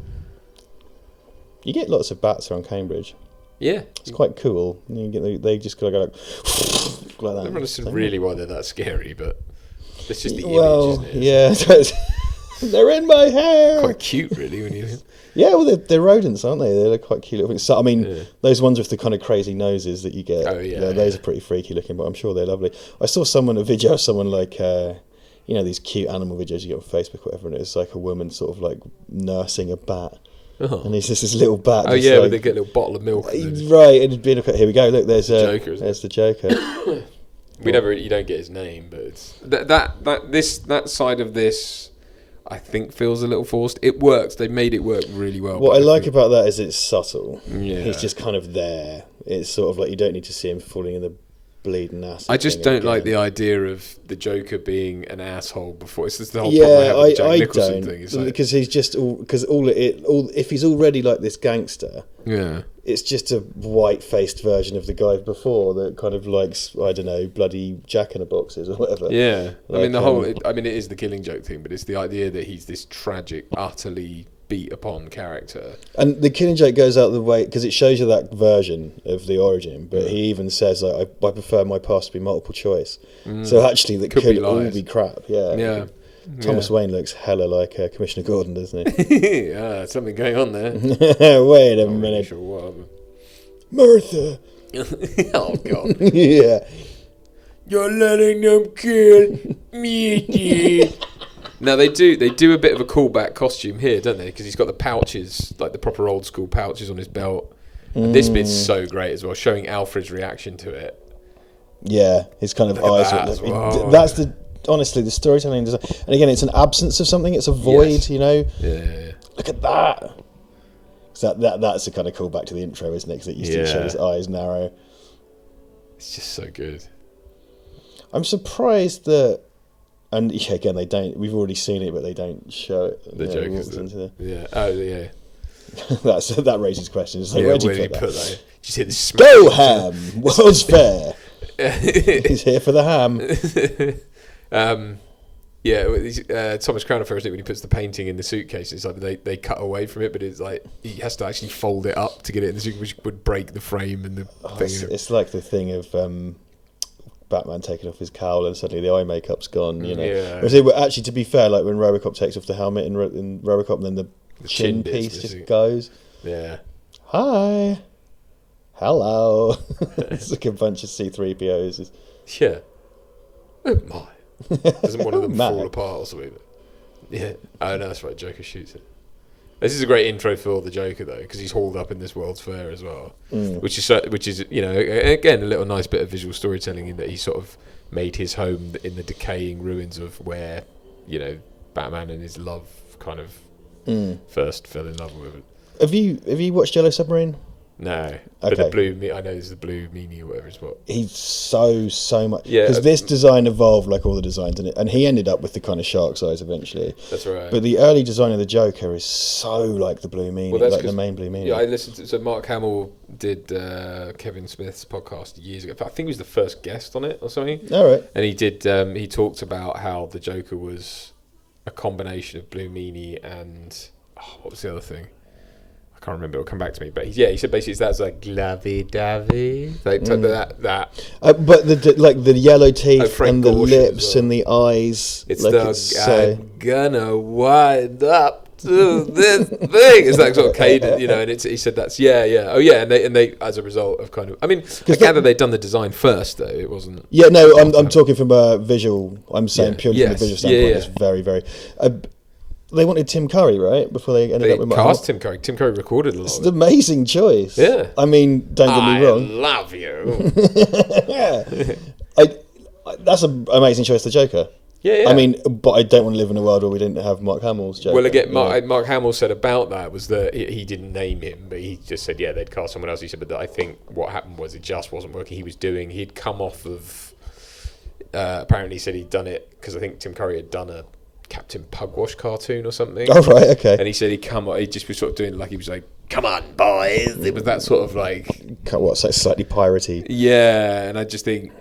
You get lots of bats around Cambridge.
Yeah,
it's quite cool. You get they just gotta go like that.
I don't understand really why they're that scary, but it's just the
image,
isn't it?
Yeah, they're in my hair.
Quite cute, really, when you.
Yeah, well, they're rodents, aren't they? They're quite cute little things. So, I mean, those ones with the kind of crazy noses that you get.
Oh yeah,
those are pretty freaky looking, but I'm sure they're lovely. I saw a video of someone like, these cute animal videos you get on Facebook, or whatever, and it's like a woman sort of like nursing a bat. Oh. And it's just this little bat.
Oh yeah, where they get a little bottle of milk.
Right, and being here we go. Look, there's the Joker.
You don't get his name, but it's that side of this, I think, feels a little forced. It works. They made it work really well.
What I like about that is it's subtle.
Yeah,
he's just kind of there. It's sort of like you don't need to see him falling in the bleeding acid.
I just don't like the idea of the Joker being an asshole before. It's just the whole problem I have with the Jack Nicholson thing. It's
because he's just if he's already like this gangster.
Yeah.
It's just a white-faced version of the guy before that kind of likes, I don't know, bloody jack-in-the-boxes or whatever.
Yeah. Like, it is the Killing Joke thing, but it's the idea that he's this tragic, utterly beat-upon character.
And the Killing Joke goes out of the way, because it shows you that version of the origin, but he even says, like, I prefer my past to be multiple choice. So actually, that could all be crap. Yeah.
Yeah.
Thomas Wayne looks hella like Commissioner Gordon, doesn't he?
Yeah, something going on there.
Wait a minute.
Sure what.
Martha.
Oh, God.
Yeah.
You're letting them kill me. Now, they do a bit of a callback costume here, don't they? Because he's got the pouches, like the proper old school pouches on his belt. And this bit's so great as well, showing Alfred's reaction to it.
Yeah, his kind of eyes.
As well.
That's honestly, the storytelling design, and again, it's an absence of something. It's a void, you know.
Yeah.
Look at that. So that's a kind of callback to the intro, isn't it? Because it used to show his eyes narrow.
It's just so good.
I'm surprised that, and again, they don't. We've already seen it, but they don't show it.
The Joker's. Yeah. Oh yeah.
that raises questions. Like, where do you put that?
Did you see this?
Go ham, World's Fair. He's here for the ham.
Thomas Crown refers to it when he puts the painting in the suitcase. It's like they cut away from it, but it's like he has to actually fold it up to get it in the suitcase, which would break the frame and the thing.
It's like the thing of Batman taking off his cowl and suddenly the eye makeup's gone. You know. Yeah. Actually, to be fair, like when RoboCop takes off the helmet in RoboCop, and then the chin piece just goes.
Yeah.
Hi. Hello. It's like a bunch of C-3POs.
Yeah. Oh my. Doesn't one of them fall apart or something? Yeah. Oh no, that's right. Joker shoots it. This is a great intro for the Joker though, because he's hauled up in this World's Fair as well, which is again a little nice bit of visual storytelling in that he sort of made his home in the decaying ruins of where Batman and his love kind of first fell in love with it.
Have you watched Yellow Submarine?
No, but the blue. I know there's the blue meanie or whatever it's what.
He's so much because this design evolved like all the designs, and he ended up with the kind of shark's eyes eventually.
That's right.
But the early design of the Joker is so like the blue meanie, like the main blue meanie.
Yeah, I listened to. So Mark Hamill did Kevin Smith's podcast years ago. I think he was the first guest on it or something.
All right.
And he did. He talked about how the Joker was a combination of blue meanie and what was the other thing? I can't remember. It'll come back to me. But he said basically that's like lovey-dovey, like that.
But the yellow teeth and the lips and the eyes.
It's I'm gonna wind up to this thing. It's that sort of cadence, And he said that's Oh yeah, and they as a result of kind of. I mean, I gather they'd done the design first though. It wasn't.
Yeah, no, I'm talking from a visual. I'm saying purely from a visual standpoint. It's very, very. They wanted Tim Curry, right? Before they ended up with
cast Tim Curry. Tim Curry recorded a lot.
It's an amazing choice.
Yeah.
I mean, don't get me wrong.
I love you.
That's an amazing choice, the Joker.
Yeah.
I mean, but I don't want to live in a world where we didn't have Mark Hamill's Joker.
Well, again, Mark Hamill said about that was that he didn't name him, but he just said, they'd cast someone else. He said, but I think what happened was it just wasn't working. He'd come off of, apparently he said he'd done it, because I think Tim Curry had done a Captain Pugwash cartoon or something.
Oh right, okay.
And he said he just was sort of doing like he was like, "Come on, boys!" It was that sort of like
so slightly piratey.
Yeah, and I just think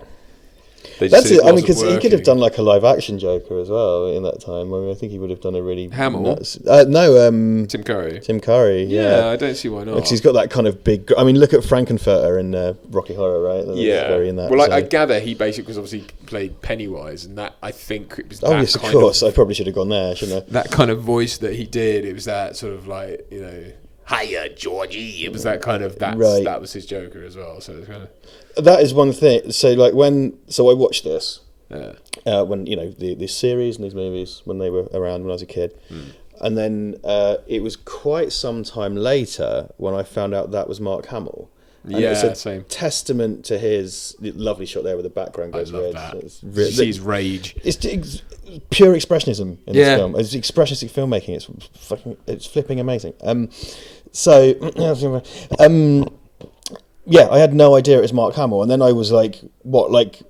That's it. I mean, because he could have done like a live action Joker as well in that time. I mean, I think he would have done a really nuts.
Tim Curry.
Tim Curry. Yeah,
I don't see why not.
Because he's got that kind of big. I mean, look at Frankenfurter in Rocky Horror, right?
Very in that. Well, I gather he basically was obviously played Pennywise, and that I think it was.
Oh yes, of course. I probably should have gone there, shouldn't I?
That kind of voice that he did. It was that sort of like, you know, hiya, Georgie. It was that kind of that was his Joker as well. So it's kind of
that is one thing. So like I watched this when you know this series and these movies when they were around when I was a kid, and then it was quite some time later when I found out that was Mark Hamill. And it's a
same
testament to his lovely shot there with the background goes red.
You see his rage.
It's pure expressionism in this film. It's expressionistic filmmaking. It's flipping amazing. I had no idea it was Mark Hamill, and then I was like, what, like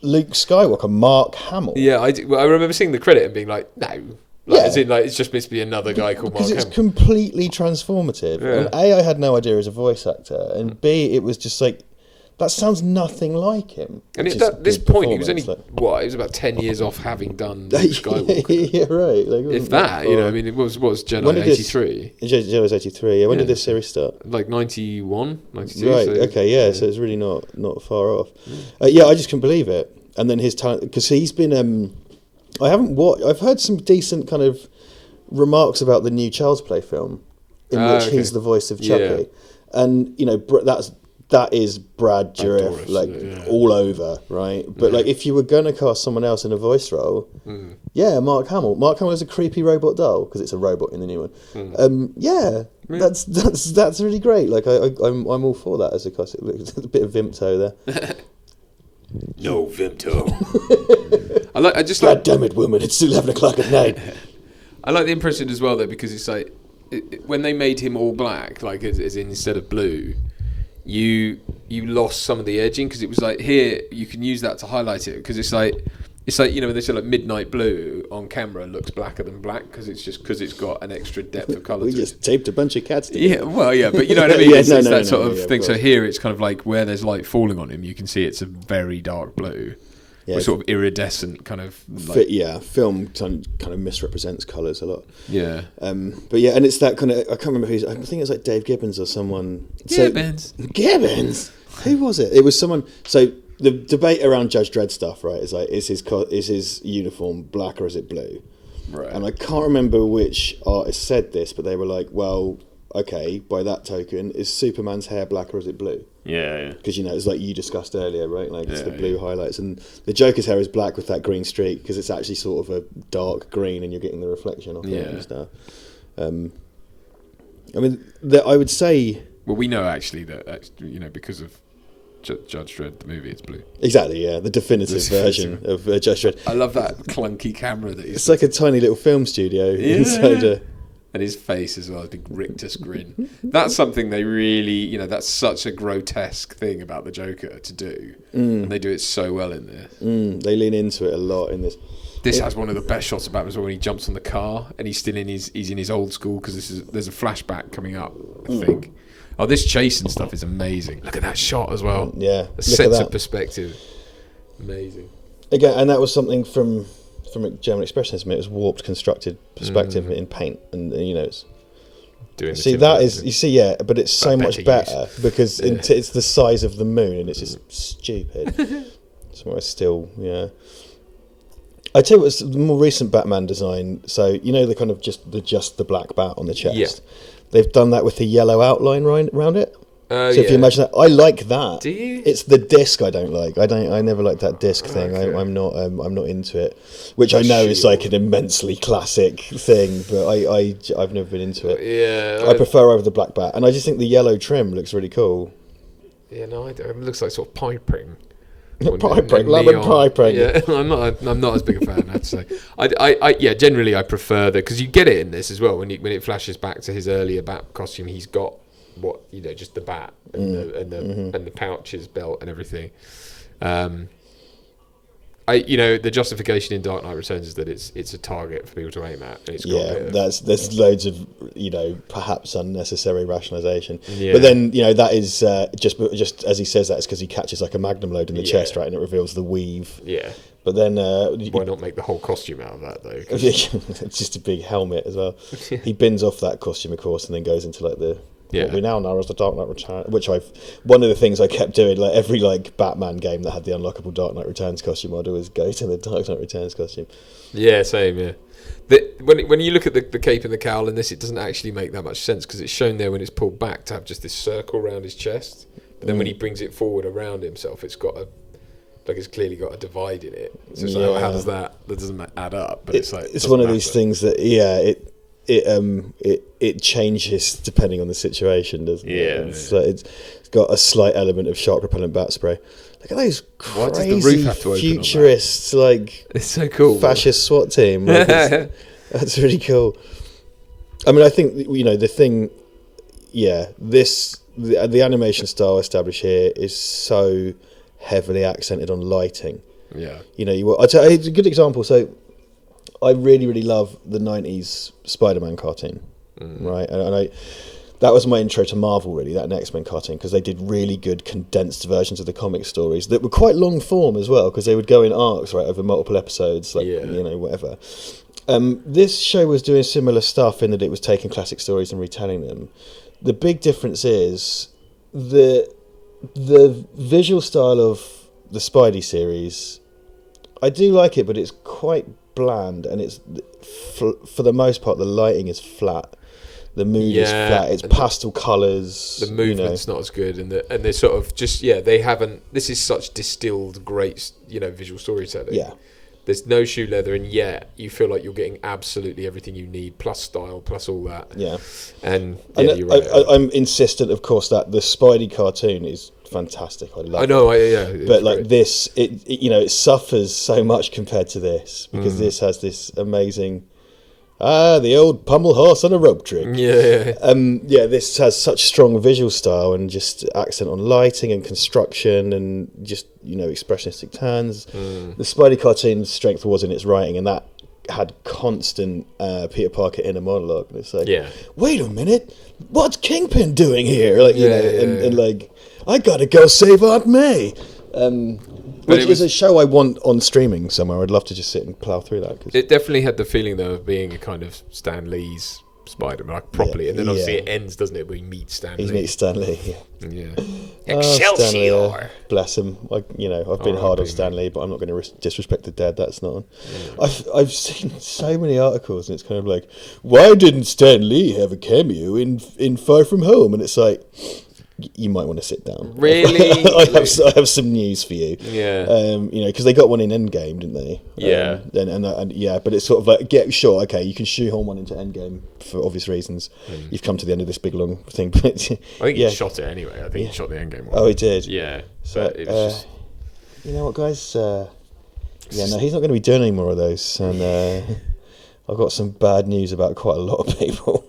Luke Skywalker, Mark Hamill?
Yeah, I remember seeing the credit and being like, no. As in, it's just meant to be another guy called Mark Hamill.
Because it's completely transformative. Yeah. And A, I had no idea as a voice actor, and B, it was just like, that sounds nothing like him.
And at this point, he was only, he was about 10 years off having done Skywalker.
Yeah, right. Like,
if that, you know, I mean, what was Jedi 83?
Jedi was 83, yeah. When did this series start?
Like 91, 92.
Right, okay, yeah, so it's really not far off. I just couldn't believe it. And then his talent, because he's been... I've heard some decent kind of remarks about the new Child's Play film, in which he's the voice of Chucky, and you know that is Brad Dourif, all over, right? But like, if you were gonna cast someone else in a voice role, Mark Hamill. Mark Hamill is a creepy robot doll because it's a robot in the new one. That's really great. Like I'm all for that as a cast. It's a bit of Vimto there.
No Vimto.
God damn it, woman! It's 11:00 at night.
I like the impression as well, though, because it's like when they made him all black, like as in instead of blue, you lost some of the edging, because it was like here you can use that to highlight it, because it's like you know, when they say like midnight blue on camera looks blacker than black because it's got an extra depth of colour.
We just taped a bunch of cats together.
But you know what I mean. It's that sort of thing. So here it's kind of like where there's light falling on him, you can see it's a very dark blue. Yeah, sort of iridescent kind of
film kind of misrepresents colours a lot.
Yeah.
But yeah, and it's that kind of, I can't remember I think it's like Dave Gibbons or someone.
Gibbons?
Who was it? It was someone. So the debate around Judge Dredd stuff, right, is like, is his uniform black or is it blue?
Right.
And I can't remember which artist said this, but they were like, well, okay, by that token, is Superman's hair black or is it blue?
Yeah.
Because, you know, it's like you discussed earlier, right? Like, it's the blue highlights. And the Joker's hair is black with that green streak because it's actually sort of a dark green and you're getting the reflection off it and stuff. I mean, I would say...
Well, we know actually that, you know, because of Judge Dredd, the movie, it's blue.
Exactly, yeah. The definitive version of Judge Dredd.
I love that clunky camera that
it's like a tiny little film studio inside a...
And his face as well, a big rictus grin. That's something they really, you know, that's such a grotesque thing about the Joker to do. And they do it so well in this.
They lean into it a lot in this.
This has one of the best shots about him as well, when he jumps on the car and he's still in his old school, because there's a flashback coming up, I think. Oh, this chase and stuff is amazing. Look at that shot as well.
Yeah.
A sense of perspective. Amazing.
Again, and that was something from German Expressionism. It was warped, constructed perspective in paint, and you know, it's but it's so much better because it's the size of the moon and it's just stupid. So I still, I tell you what's the more recent Batman design. So you know, the kind of just the black bat on the chest.
Yeah.
They've done that with the yellow outline around it. So if you imagine that, I like that.
Do you?
It's the disc I don't like. I never liked that disc thing. Okay. I'm not into it. Which I know is like an immensely classic thing, but I've never been into it.
Yeah.
I prefer over the black bat, and I just think the yellow trim looks really cool.
Yeah, no, it looks like sort of piping.
Lemon piping.
Yeah, I'm not as big a fan, I have to say. I generally I prefer because you get it in this as well when it flashes back to his earlier bat costume. He's got just the bat and the pouches, belt, and everything. the justification in Dark Knight Returns is that it's a target for people to aim at. It's got
there's loads of perhaps unnecessary rationalisation. Yeah. But then that is just as he says that, it's because he catches like a magnum load in the chest, right, and it reveals the weave.
Yeah.
But then
why not make the whole costume out of that though?
It's just a big helmet as well. He bins off that costume, of course, and then goes into like what we now know as the Dark Knight Returns, which one of the things I kept doing, like every like Batman game that had the unlockable Dark Knight Returns costume, I'd always go to the Dark Knight Returns costume.
Yeah, same. Yeah, when you look at the cape and the cowl in this, it doesn't actually make that much sense because it's shown there when it's pulled back to have just this circle around his chest, but then when he brings it forward around himself, it's got it's clearly got a divide in it. So it's like, how does that doesn't add up? But it's
one of these things that it changes depending on the situation, doesn't it? It's got a slight element of shark repellent bat spray. Look at those crazy futurists, like
it's so cool.
Fascist SWAT team. Like that's really cool. I mean, I think the thing. Yeah, the animation style established here is so heavily accented on lighting.
Yeah,
I'll tell you, it's a good example. So I really, really love the 90s Spider-Man cartoon, right? And that was my intro to Marvel, really, that X-Men cartoon, because they did really good condensed versions of the comic stories that were quite long form as well, because they would go in arcs, right, over multiple episodes, whatever. This show was doing similar stuff in that it was taking classic stories and retelling them. The big difference is the visual style of the Spidey series. I do like it, but it's quite bland, and it's for the most part the lighting is flat, the mood is flat, it's pastel colours,
the movement's not as good, and they're sort of just they haven't. This is such distilled great visual storytelling. There's no shoe leather, and yet you feel like you're getting absolutely everything you need, plus style, plus all that. And you're right.
I'm insistent, of course, that the Spidey cartoon is fantastic. I love
it.
But like this, it suffers so much compared to this, because this has this amazing the old pummel horse on a rope trick. This has such strong visual style and just accent on lighting and construction and just expressionistic turns. The Spidey cartoon's strength was in its writing, and that had constant Peter Parker inner monologue, and it's like, wait a minute, what's Kingpin doing here? And like, I gotta go save Aunt May. Which is a show I want on streaming somewhere. I'd love to just sit and plough through that.
It definitely had the feeling, though, of being a kind of Stan Lee's Spider-Man, like properly. And then obviously it ends, doesn't it, where he meets Stan Lee.
He meets Stan Lee,
Excelsior!
Bless him. I've been hard on Stan Lee, but I'm not going to disrespect the dead. That's not on. I've seen so many articles, and it's kind of like, why didn't Stan Lee have a cameo in Far From Home? And it's like, you might want to sit down.
Really?
I have some news for you.
Yeah.
Because they got one in Endgame, didn't they?
Yeah.
But it's sort of like, you can shoehorn one into Endgame for obvious reasons. You've come to the end of this big long thing. But
I think he shot it anyway. I think he shot the Endgame one.
Oh, he did?
Yeah.
So it was just... You know what, guys? He's not going to be doing any more of those. And I've got some bad news about quite a lot of people.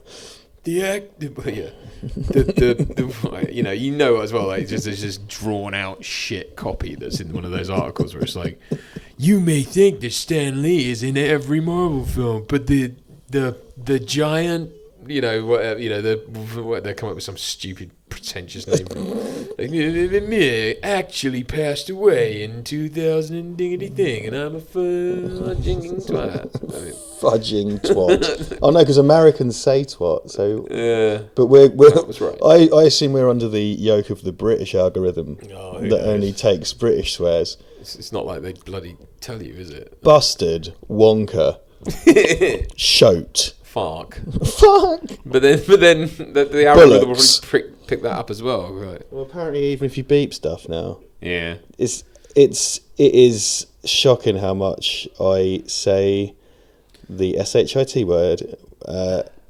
As well, like there's just drawn out shit copy that's in one of those articles where it's like, you may think that Stan Lee is in every Marvel film, but the giant, they come up with some stupid pretentious name. Actually passed away in 2000 and diggity thing, and I'm a fudging twat.
Fudging twat. Oh no, because Americans say twat. So but
that was right.
I assume we're under the yoke of the British algorithm that only takes British swears.
It's not like they bloody tell you, is it?
Busted, wonker, shote.
Fuck.
Fuck.
But then the algorithm will probably pick that up as well. Right.
Well, apparently, even if you beep stuff now,
it
is shocking how much I say the shit word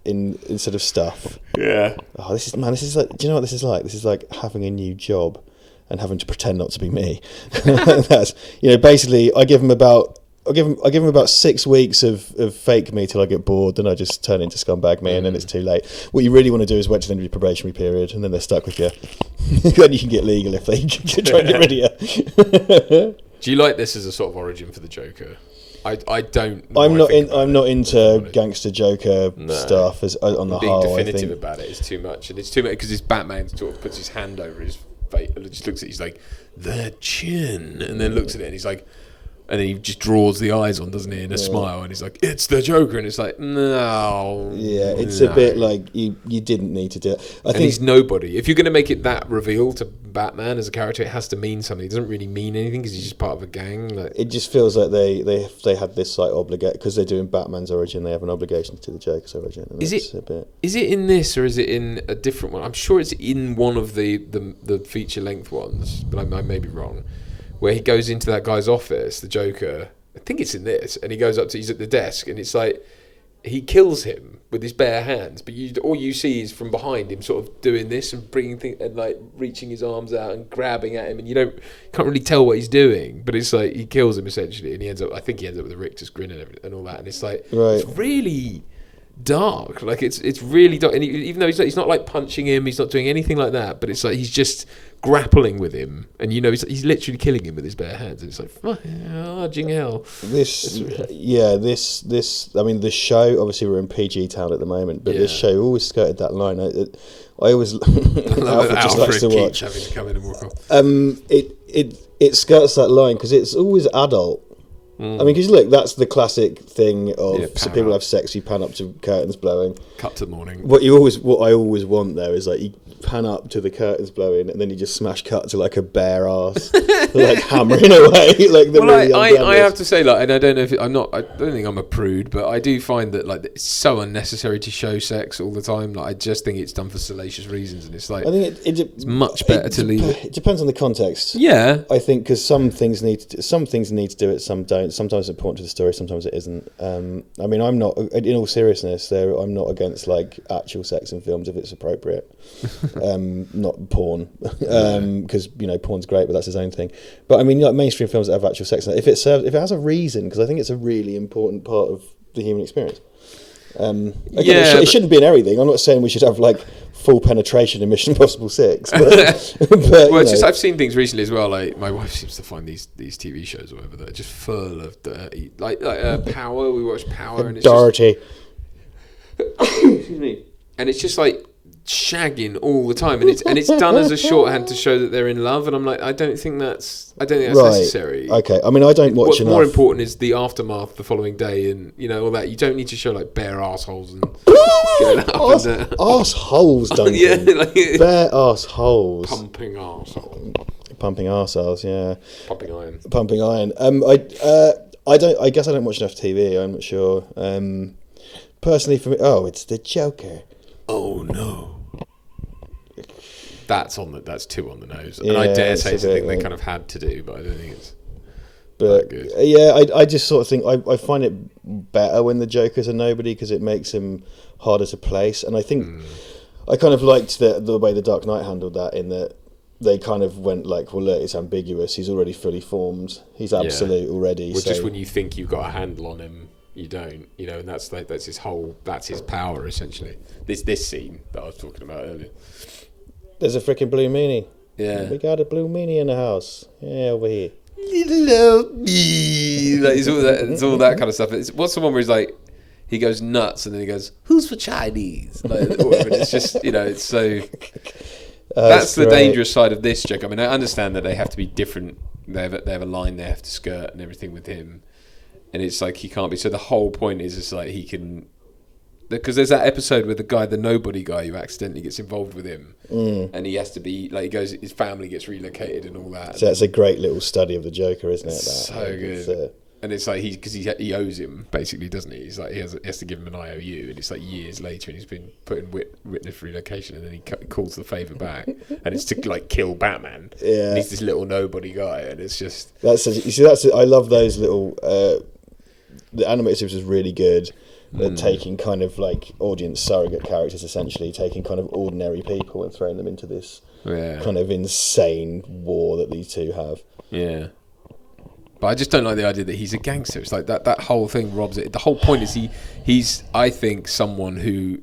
instead of stuff.
Yeah.
Oh, this is like. Do you know what this is like? This is like having a new job and having to pretend not to be me. That's basically I give them about 6 weeks of fake me till I get bored, then I just turn into scumbag me, and then it's too late. What you really want to do is wait till the end of your probationary period, and then they're stuck with you. Then you can get legal if they try and get rid of you.
Do you like this as a sort of origin for the Joker? I don't.
I'm not into gangster Joker stuff as on the whole.
Being definitive about it is too much, and it's too much because this Batman sort of puts his hand over his face and just looks at it. He's like, the chin, and then looks at it and he's like, and then he just draws the eyes on, doesn't he, in a smile, and he's like, it's the Joker, and it's like, no.
Yeah, it's a bit like you didn't need to do it. I think
he's nobody. If you're going to make it that reveal to Batman as a character, it has to mean something. It doesn't really mean anything because he's just part of a gang. Like,
it just feels like they had this like obligation because they're doing Batman's origin. They have an obligation to do the Joker's origin. And
is it in this or is it in a different one? I'm sure it's in one of the feature length ones, but I may be wrong. Where he goes into that guy's office, the Joker. I think it's in this, and he goes up to. He's at the desk, and it's like he kills him with his bare hands. But all you see is from behind him, sort of doing this and bringing things and like reaching his arms out and grabbing at him, and can't really tell what he's doing. But it's like he kills him essentially, and I think he ends up with a Richter's grin and all that. And it's like it's really dark. Like it's really dark. And even though he's not like punching him, he's not doing anything like that. But it's like he's just grappling with him, and he's literally killing him with his bare hands, and it's like fudging hell.
This I mean, the show, obviously we're in PG town at the moment, but this show always skirted that line. I always Alfred just likes to watch.
Having to come in and walk off.
It skirts that line because it's always adult. I mean, because look, that's the classic thing of so people have sex, you pan up to curtains blowing.
Cut to the morning.
What I always want there is like you pan up to the curtains blowing, and then you just smash cut to like a bare ass, like hammering away. Like the
I have to say, like, and I don't know if I don't think I'm a prude, but I do find that like it's so unnecessary to show sex all the time. Like I just think it's done for salacious reasons, and it's like I think it's much better to leave it.
It depends on the context.
Yeah,
I think because some things need to do it, some don't. Sometimes it's important to the story, sometimes it isn't. I mean, I'm not. In all seriousness, I'm not against like actual sex in films if it's appropriate. Not porn, because porn's great, but that's his own thing. But I mean, like mainstream films that have actual sex, if it has a reason, because I think it's a really important part of the human experience. It shouldn't be in everything. I'm not saying we should have like full penetration in Mission Impossible 6. But
well, it's just I've seen things recently as well. Like my wife seems to find these TV shows or whatever that are just full of dirty, like Power. We watched Power and it's
dirty.
Excuse me. And it's just like shagging all the time, and it's done as a shorthand to show that they're in love. And I'm like, I don't think that's necessary.
Okay, I mean, I don't watch enough.
What's more important is the aftermath the following day, and all that. You don't need to show like bare assholes and going up and
assholes, Duncan.
Yeah, like,
bare assholes.
Pumping assholes.
Pumping arseholes, yeah.
Pumping iron.
I guess I don't watch enough TV. I'm not sure. Personally, for me, it's the Joker.
Oh no. That's too on the nose, and I dare say it's a thing they kind of had to do, but I don't think it's that good.
Yeah, I just sort of think I find it better when the Joker's a nobody because it makes him harder to place, and I think I kind of liked the way the Dark Knight handled that in that they kind of went like, well, look, it's ambiguous. He's already fully formed. He's absolute already.
Well, just when you think you've got a handle on him, you don't, and that's his power essentially. This scene that I was talking about earlier.
There's a freaking blue meanie.
Yeah,
we got a blue meanie in the house. Yeah, over here.
Love me. Like, it's all that kind of stuff. What's the one where he's like, he goes nuts and then he goes, "Who's for Chinese?" Like, it's just it's so. That's the dangerous side of this joke. I mean, I understand that they have to be different. They have a line they have to skirt and everything with him. And it's like he can't be. So the whole point is just like he can, because there's that episode with the nobody guy who accidentally gets involved with him, and he has to be like his family gets relocated and all that.
So that's a great little study of the Joker, isn't it?
So good. And it's like because he owes him basically, doesn't he? He's like he has to give him an IOU, and it's like years later, and he's been put in witness relocation, and then he calls the favour back, and it's to like kill Batman.
Yeah,
and he's this little nobody guy, and it's just
I love those little. The animated series is really good at taking kind of like audience surrogate characters, essentially taking kind of ordinary people and throwing them into this kind of insane war that these two have.
Yeah. But I just don't like the idea that he's a gangster. It's like that whole thing robs it. The whole point is he's I think someone who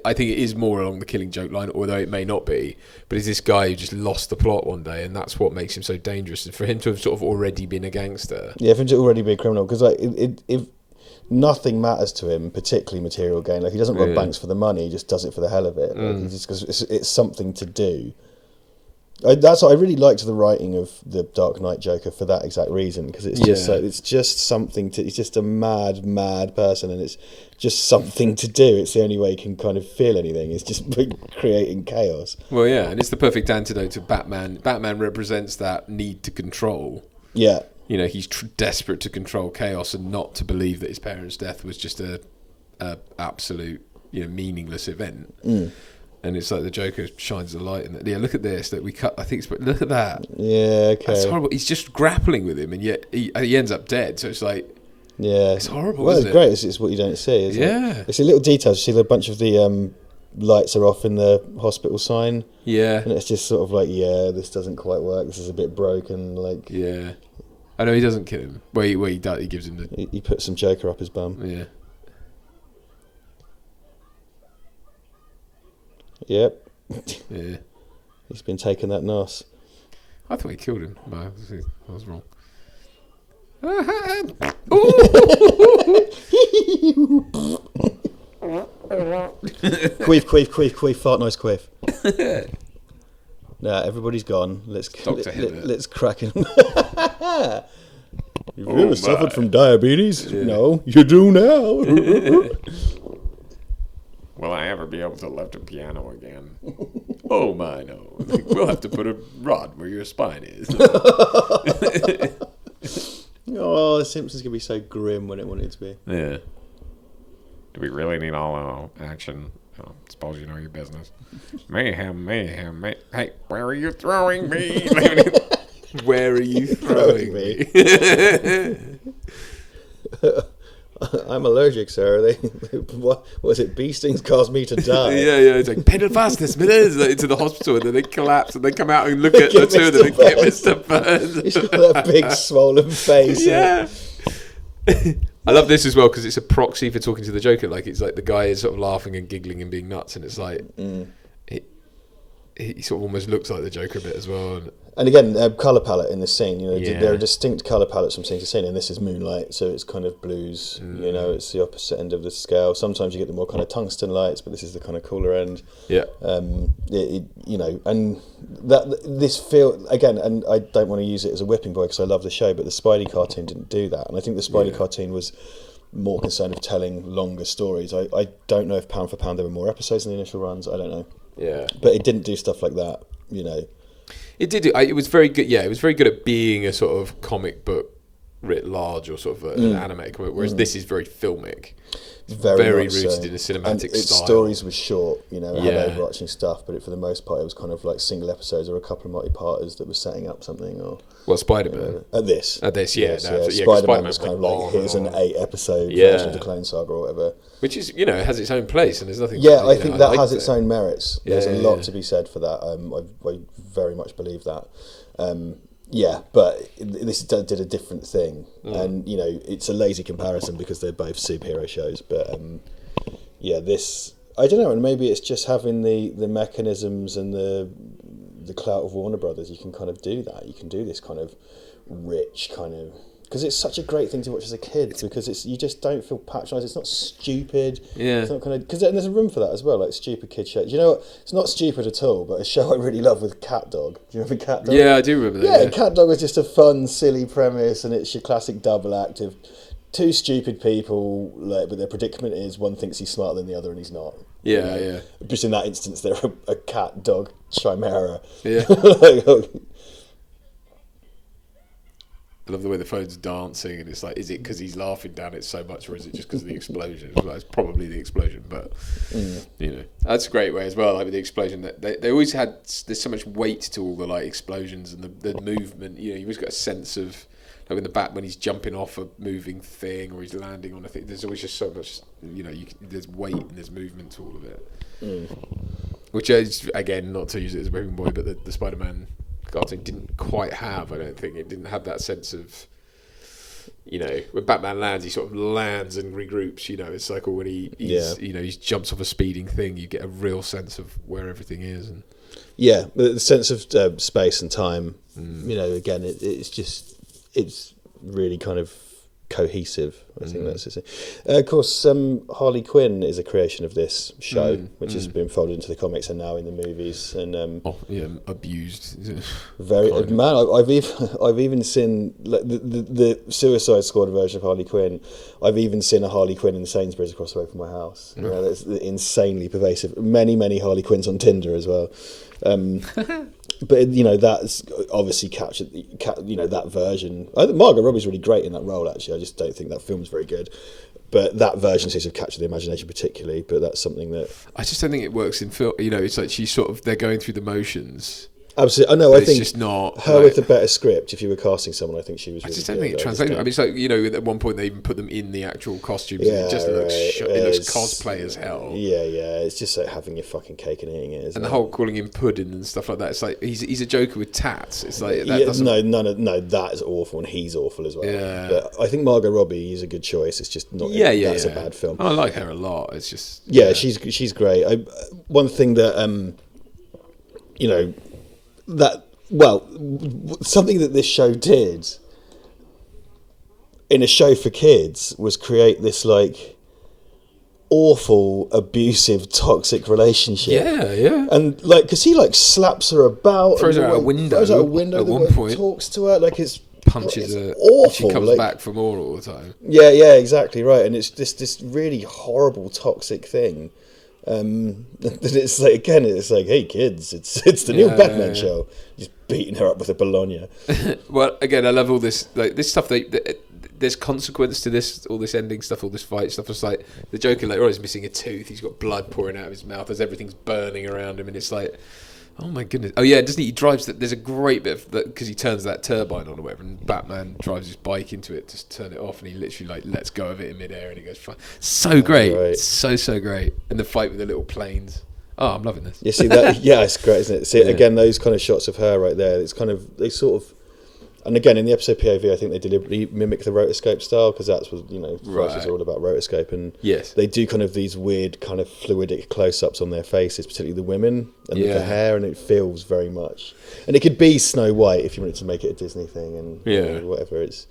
I think it is more along the Killing Joke line, although it may not be. But he's this guy who just lost the plot one day, and that's what makes him so dangerous. And for him to have sort of already been a gangster,
for him to already be a criminal, because like if nothing matters to him, particularly material gain. Like he doesn't rob banks for the money; he just does it for the hell of it. Like, because it's something to do. That's what I really liked the writing of the Dark Knight Joker for that exact reason, because it's just it's just something to. He's just a mad person, and it's just something to do. It's the only way he can kind of feel anything. It's just creating chaos.
Well, yeah, and it's the perfect antidote to Batman. Batman represents that need to control.
Yeah,
he's desperate to control chaos and not to believe that his parents' death was just a absolute meaningless event. And it's like the Joker shines the light in that. Yeah, look at this. That we cut. I think. Look at that.
Yeah, okay.
That's horrible. He's just grappling with him, and yet he ends up dead. So it's like, it's horrible.
Well,
isn't
it's great. It's what you don't see. Isn't it? It's a little details. You see, a bunch of the lights are off in the hospital sign.
Yeah,
and it's just sort of like, this doesn't quite work. This is a bit broken. Like,
I know he doesn't kill him. Well, he does. He gives him the.
He puts some Joker up his bum.
Yeah.
Yep.
Yeah.
He's been taking that nos.
I thought he killed him. No, I was wrong.
Queef, fart noise, queef. Nah, everybody's gone. Let's crack in. You've ever suffered from diabetes? Yeah. No, you do now.
Will I ever be able to lift a piano again? Oh my, no. We'll have to put a rod where your spine is.
Oh, The Simpsons can be so grim when it wanted to be.
Yeah. Do we really need all action? I suppose you know your business. Mayhem. Hey, where are you throwing me? Where are you throwing me?
I'm allergic, sir. What was it? Bee stings cause me to die.
Yeah. It's like pedal fast this minute into the hospital, and then they collapse, and they come out and look at the two of them and get Mr. Burns.
He's got that big swollen face.
Yeah. I love this as well because it's a proxy for talking to the Joker. Like it's like the guy is sort of laughing and giggling and being nuts, and it's like he sort of almost looks like the Joker a bit as well.
And again, colour palette in this scene, there are distinct colour palettes from scene to scene, and this is moonlight, so it's kind of blues, it's the opposite end of the scale. Sometimes you get the more kind of tungsten lights, but this is the kind of cooler end.
Yeah.
And this feel, again, and I don't want to use it as a whipping boy because I love the show, but the Spidey cartoon didn't do that, and I think the Spidey cartoon was more concerned with telling longer stories. I don't know if pound for pound there were more episodes in the initial runs, I don't know.
Yeah.
But it didn't do stuff like that,
It did. It was very good. Yeah, it was very good at being a sort of comic book writ large, or sort of an animated comic. Whereas this is very filmic, very rooted in a cinematic
and its
style.
Stories were short, it had overarching stuff, but for the most part, it was kind of like single episodes or a couple of multi-parters that were setting up something. Or
Spider-Man?
At this,
Spider-Man
was kind of like here's an 8-episode version of the Clone Saga or whatever.
Which is, has its own place, and there's nothing.
Yeah, I think that has its own merits. There's a lot to be said for that. I very much believe that. But this did a different thing, and it's a lazy comparison because they're both superhero shows. But this, I don't know, and maybe it's just having the mechanisms and the clout of Warner Brothers. You can kind of do that. You can do this kind of rich kind of. Because it's such a great thing to watch as a kid, because you just don't feel patronised. It's not stupid.
Yeah.
It's not because there's a room for that as well, like stupid kid shows. You know what? It's not stupid at all, but a show I really love with Cat Dog. Do you remember Cat Dog?
Yeah, I do remember that.
Yeah, Cat Dog was just a fun, silly premise, and it's your classic double act of two stupid people, but their predicament is one thinks he's smarter than the other, and he's not.
Yeah.
Just in that instance, they're a cat dog chimera.
Yeah. I love the way the phone's dancing, and it's like, is it because he's laughing down it so much, or is it just because of the explosion? Well, it's probably the explosion, but that's a great way as well. Like with the explosion, that they always had. There's so much weight to all the explosions and the movement. You always got a sense of like in the back when he's jumping off a moving thing or he's landing on a thing. There's always just so much. There's weight and there's movement to all of it. Which is, again, not to use it as a whipping boy, but the Spider-Man cartoon didn't quite have. I don't think it didn't have that sense of you know, when Batman lands, he sort of lands and regroups. You know, it's like when he jumps off a speeding thing, you get a real sense of where everything is. And
yeah, the sense of space and time. You know, again, it's really kind of cohesive. I think that's it. Of course, Harley Quinn is a creation of this show, which has been folded into the comics and now in the movies. And
abused.
Very man. I've even seen like, the Suicide Squad version of Harley Quinn. I've even seen a Harley Quinn in Sainsbury's across the way from my house. You know, that's insanely pervasive. Many Harley Quinns on Tinder as well. But you know, that's obviously captured. You know, that version. I think Margot Robbie's really great in that role. Actually, I just don't think that film's very good. But that version seems to have captured the imagination particularly. But that's something that
I just don't think it works in film. You know, it's like they're going through the motions.
Absolutely. I know. I think
it's just not
her with a better script. If you were casting someone, I think she was.
I
Really
just don't
good.
think it translates. I mean, it's like, you know, at one point they even put them in the actual costumes.
Yeah,
and it just looks
right.
it looks cosplay as hell.
Yeah. It's just like having your fucking cake and eating it.
And the whole calling him Puddin' and stuff like that. It's like he's a Joker with tats. It's like
no, that is awful, and he's awful as well.
Yeah.
But I think Margot Robbie is a good choice. It's just not. That's a bad film.
I like her a lot. It's just
she's great. One thing that you know that. Well, something that this show did in a show for kids was create this like awful, abusive, toxic relationship.
Yeah.
And like, because he like slaps her about,
throws her out a window at one point,
talks to her like it's
punches her.
Awful.
She comes back for more all the time.
Yeah, exactly right. And it's this really horrible, toxic thing. It's like, again, it's like, hey kids, it's the new Batman show. Just beating her up with a Bologna.
Well, again, I love all this stuff. There's consequence to this, all this ending stuff, all this fight stuff. It's like the Joker later on is missing a tooth. He's got blood pouring out of his mouth as everything's burning around him, and it's like, oh my goodness. Oh yeah, doesn't he drives that? There's a great bit of that because he turns that turbine on or whatever, and Batman drives his bike into it to turn it off, and he literally like lets go of it in midair, and it goes fine. So great, right. So great. And the fight with the little planes. Oh, I'm loving this.
You see that? Yeah, it's great, isn't it? See again, those kind of shots of her right there. It's kind of they sort of. And again, in the episode POV, I think they deliberately mimic the rotoscope style because that's what, you know, Flash is all about rotoscope. And they do kind of these weird kind of fluidic close-ups on their faces, particularly the women and the hair, and it feels very much. And it could be Snow White if you wanted to make it a Disney thing and you know, whatever. It's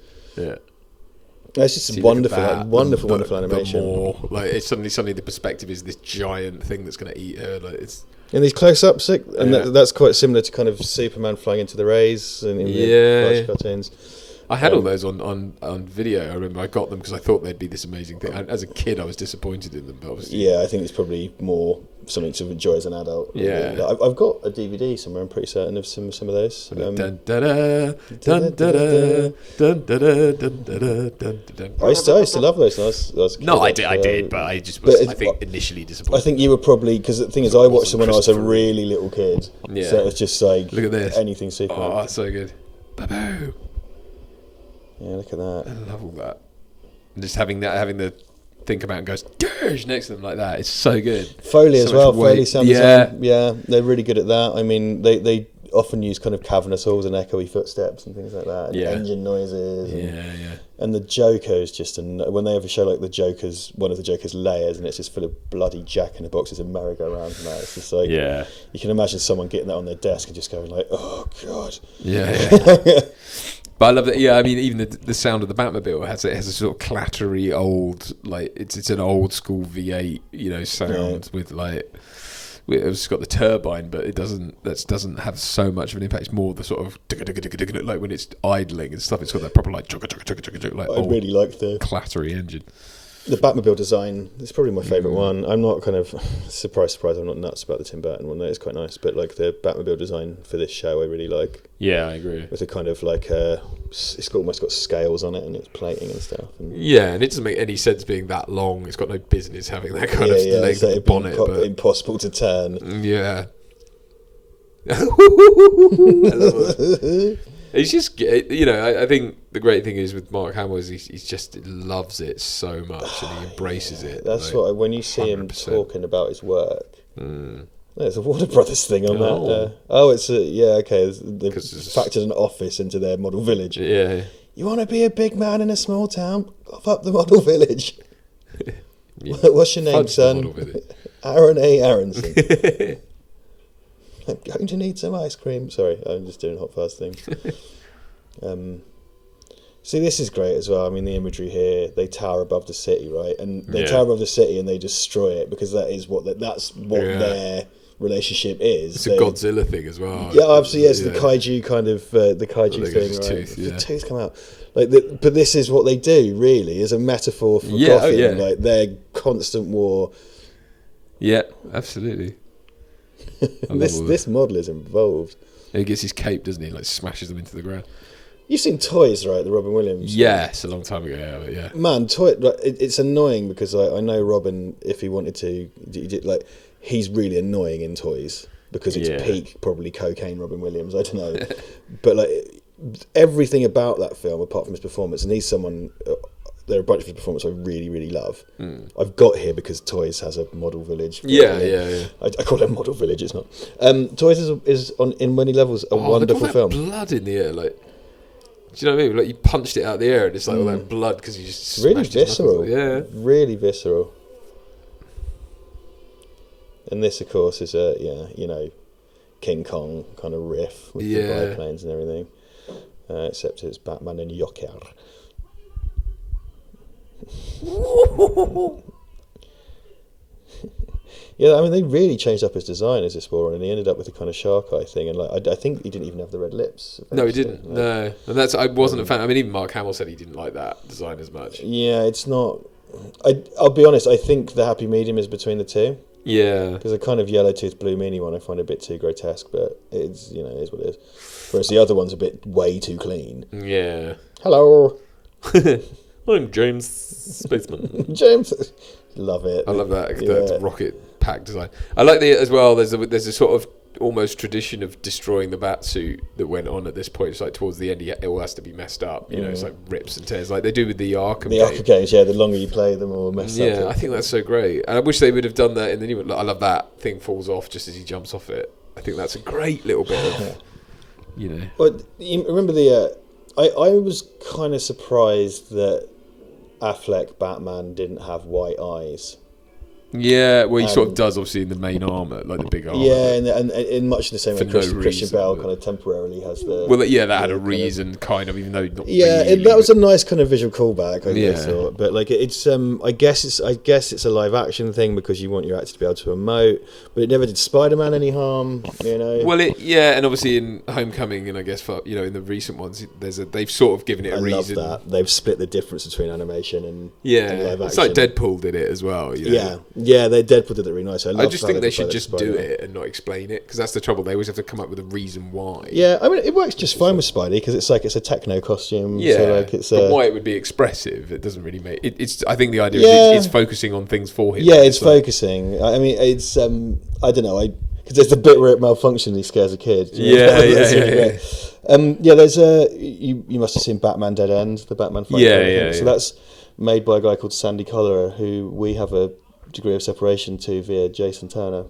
just wonderful animation.
Like it's suddenly the perspective is this giant thing that's going to eat her. Like it's.
And these close-ups, and that's quite similar to kind of Superman flying into the rays in the Flash cartoons.
I had all those on video. I remember I got them because I thought they'd be this amazing thing. As a kid, I was disappointed in them, but obviously...
Yeah, I think it's probably more something to enjoy as an adult.
Yeah.
I've got a DVD somewhere, I'm pretty certain, of some of those. I used to love those.
I did, but I just was, I think, initially disappointed.
I think you were probably... Because the thing is, I watched them when I was a really little kid.
Yeah.
So it was just like...
Look at this.
Anything Superman.
Oh, that's so good. Ba-boom.
Yeah, look at that.
I love all that. And just having the think about and goes Dirge next to them like that. It's so good.
Foley as well. Foley sound design. Yeah, they're really good at that. I mean, they often use kind of cavernous halls and echoey footsteps and things like that. And engine noises. And, and the Joker's just when they ever show like one of the Joker's layers, and it's just full of bloody Jack in the Boxes and merry-go-rounds and that. It's just like you can imagine someone getting that on their desk and just going like, oh god.
Yeah. But I love that. Yeah, I mean, even the sound of the Batmobile has a sort of clattery old, like it's an old school V8, you know, sound with like it's got the turbine, but it doesn't have so much of an impact. It's more the sort of like when it's idling and stuff. It's got that proper like like
I really like the
clattery engine.
The Batmobile design is probably my favourite one. I'm not kind of surprise. I'm not nuts about the Tim Burton one. It's quite nice, but like the Batmobile design for this show, I really like.
Yeah, I agree.
With a kind of like it's almost got scales on it and it's plating and stuff. And
and it doesn't make any sense being that long. It's got no business having that kind of length of bonnet. But
impossible to turn.
Yeah. I love it. He's just, you know, I think the great thing is with Mark Hamill is he just loves it so much and he embraces it.
That's like, when you see 100%. Him talking about his work. There's a Warner Brothers thing on that. It's they've factored an office into their model village.
Yeah.
You want to be a big man in a small town? Cough up the model village.
Yeah.
What's your name, son? Aaron A. Aronson. I'm going to need some ice cream. Sorry, I'm just doing hot fast things. See, this is great as well. I mean, the imagery here, they tower above the city, right? And they tower above the city and they destroy it because that's what their relationship is.
It's a Godzilla thing as well.
Yeah, absolutely. Yes, the kaiju kind of the kaiju thing, right?
Tooth,
the tooth come out. But this is what they do, really, as a metaphor for Gotham, like their constant war.
Yeah, absolutely.
This model is involved.
He gets his cape, doesn't he? Like smashes them into the ground.
You've seen Toys, right? The Robin Williams.
Yes, a long time ago. Yeah.
Man, it's annoying because I know Robin. If he wanted to, he's really annoying in Toys because it's peak probably cocaine Robin Williams. I don't know, but everything about that film, apart from his performance, and he's someone. There are a bunch of his performances I really, really love. I've got here because Toys has a model village.
Yeah.
I call it a model village. It's not. Toys is on in many levels a wonderful film.
Blood in the air, like. Do you know what I mean? Like you punched it out of the air, and it's like all that blood because you just
really visceral.
Yeah,
really visceral. And this, of course, is King Kong kind of riff with the biplanes and everything. Except it's Batman and Joker. Yeah, I mean, they really changed up his design as this wore on, and he ended up with a kind of shark eye thing. And I think he didn't even have the red lips.
No, he didn't. No, and I wasn't a fan. I mean, even Mark Hamill said he didn't like that design as much.
Yeah, it's not. I'll be honest. I think the happy medium is between the two.
Yeah,
because a kind of yellow tooth blue meanie one I find a bit too grotesque, but it's it is what it is. Whereas the other one's a bit way too clean.
Yeah.
Hello.
I'm James Spaceman.
James. Love it.
I love that rocket pack design. I like the as well. There's a sort of almost tradition of destroying the bat suit that went on at this point. It's like towards the end, it all has to be messed up. You know, it's like rips and tears, like they do with the Arkham.
The Arkham games, the longer you play, the more messed up.
Yeah, I think that's so great, and I wish they would have done that in the new one. I love that thing falls off just as he jumps off it. I think that's a great little bit of,
Well, you remember I was kind of surprised that Affleck Batman didn't have white eyes.
Yeah, well, he sort of does, obviously, in the main armour, like the big armour.
Yeah, and in much the same way Christian Bale kind of temporarily has the...
Well, that had a reason, kind of, even though not
that was a nice kind of visual callback, I thought. But it's, I guess it's a live action thing because you want your actor to be able to emote, but it never did Spider-Man any harm,
Well, and obviously in Homecoming, and I guess in the recent ones, they've sort of given it a reason.
I love that they've split the difference between animation and live action.
It's like Deadpool did it as well.
Yeah, they Deadpool did it really nice.
I just think they should just do it and not explain it because that's the trouble. They always have to come up with a reason why.
Yeah, I mean it works just fine with Spidey because it's a techno costume.
Yeah,
so
but why it would be expressive, it doesn't really make it. It's I think the idea is it's focusing on things for him.
Yeah, it's focusing. I mean, it's I don't know. Because there's the bit where it malfunctions and he scares a kid.
Yeah.
There's you must have seen Batman Dead End, the Batman fight.
Yeah.
So that's made by a guy called Sandy Cholera, who we have a degree of separation to via Jason Turner,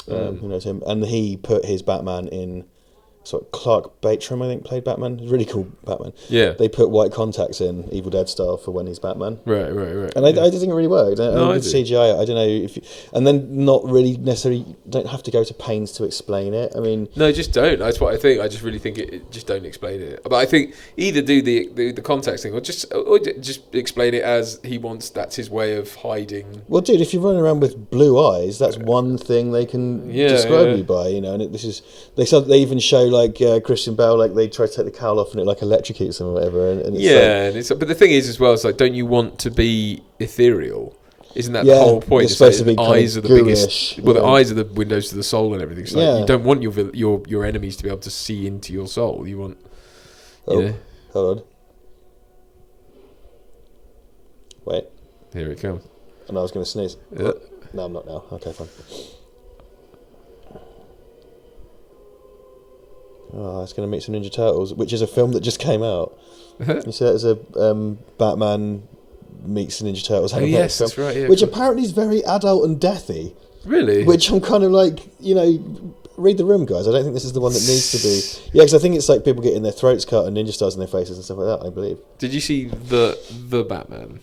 who knows him, and he put his Batman in. So Clark Bartram, I think, played Batman. He's really cool Batman.
Yeah.
They put white contacts in, Evil Dead style, for when he's Batman.
Right.
And I just think it really worked. With CGI, I don't know and then not really necessarily don't have to go to pains to explain it. I mean,
no, just don't. That's what I think. I just really think it just don't explain it. But I think either do the contacts thing or just explain it as he wants. That's his way of hiding.
Well, dude, if you're running around with blue eyes, that's one thing they can describe you by. And this is they even show. Like Christian Bale, like they try to take the cowl off and it like electrocutes him or whatever. And it's
but the thing is as well, it's like, don't you want to be ethereal? Isn't that the whole point? It's supposed to be eyes are the biggest. Well, the eyes are the windows to the soul and everything. So you don't want your enemies to be able to see into your soul. You want.
Hold on. Wait.
Here it comes.
And I was going to sneeze.
Yeah.
No, I'm not now. Okay, fine. Oh, it's going to meet some Ninja Turtles, which is a film that just came out. You see that as a Batman meets the Ninja Turtles.
Oh, yes, film, that's right. Yeah,
which apparently is very adult and deathy.
Really?
Which I'm kind of like, read the room, guys. I don't think this is the one that needs to be. Yeah, because I think it's like people getting their throats cut and ninja stars in their faces and stuff like that, I believe.
Did you see the Batman?